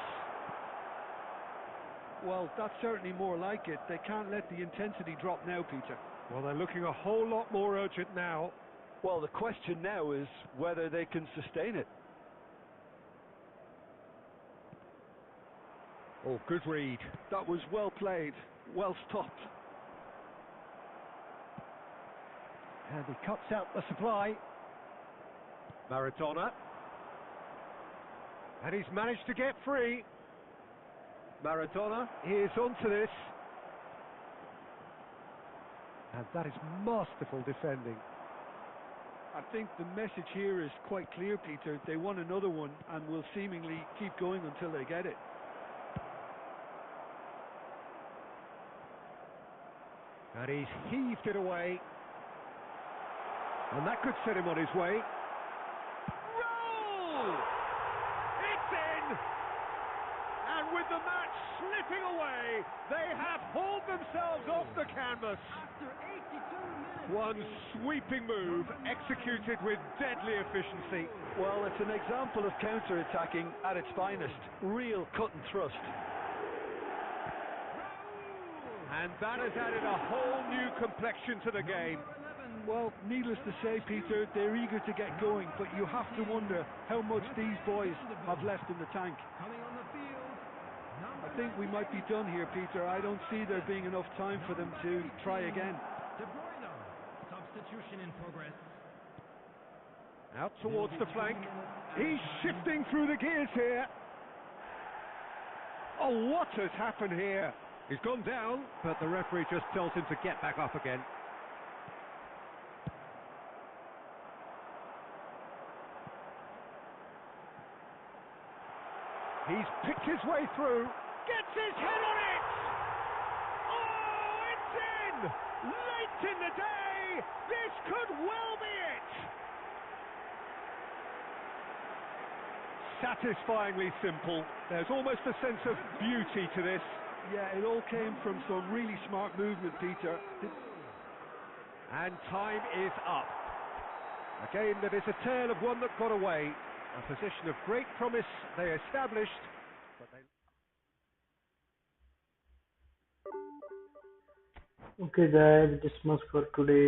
Well, that's certainly more like it. They can't let the intensity drop now, Peter. Well, they're looking a whole lot more urgent now. Well, the question now is whether they can sustain it. Oh, good read. That was well played, well stopped. And he cuts out the supply. Maradona. And he's managed to get free. Maradona is onto this. And that is masterful defending. I think the message here is quite clear, Peter. They want another one and will seemingly keep going until they get it. And he's heaved it away. And that could set him on his way. Roll! It's in! slipping away. They have hauled themselves off the canvas. After 82 minutes. One sweeping move executed with deadly efficiency. Well, it's an example of counter-attacking at its finest. Real cut and thrust. And that has added a whole new complexion to the game. Well, needless to say, Peter, they're eager to get going, but you have to wonder how much these boys have left in the tank. Coming on the field. I think we might be done here, Peter. I don't see there being enough time for them to try again. De Bruyne. Substitution in progress. Out towards the flank. He's shifting through the gears here. Oh, what has happened here? He's gone down, but the referee just tells him to get back up again. He's picked his way through, gets his head on it! Oh, it's in! Late in the day! This could well be it! Satisfyingly simple. There's almost a sense of beauty to this. Yeah, it all came from some really smart movement, Peter. And time is up. A game that is a tale of one that got away. A position of great promise they established, but they... Okay, guys, this much for today.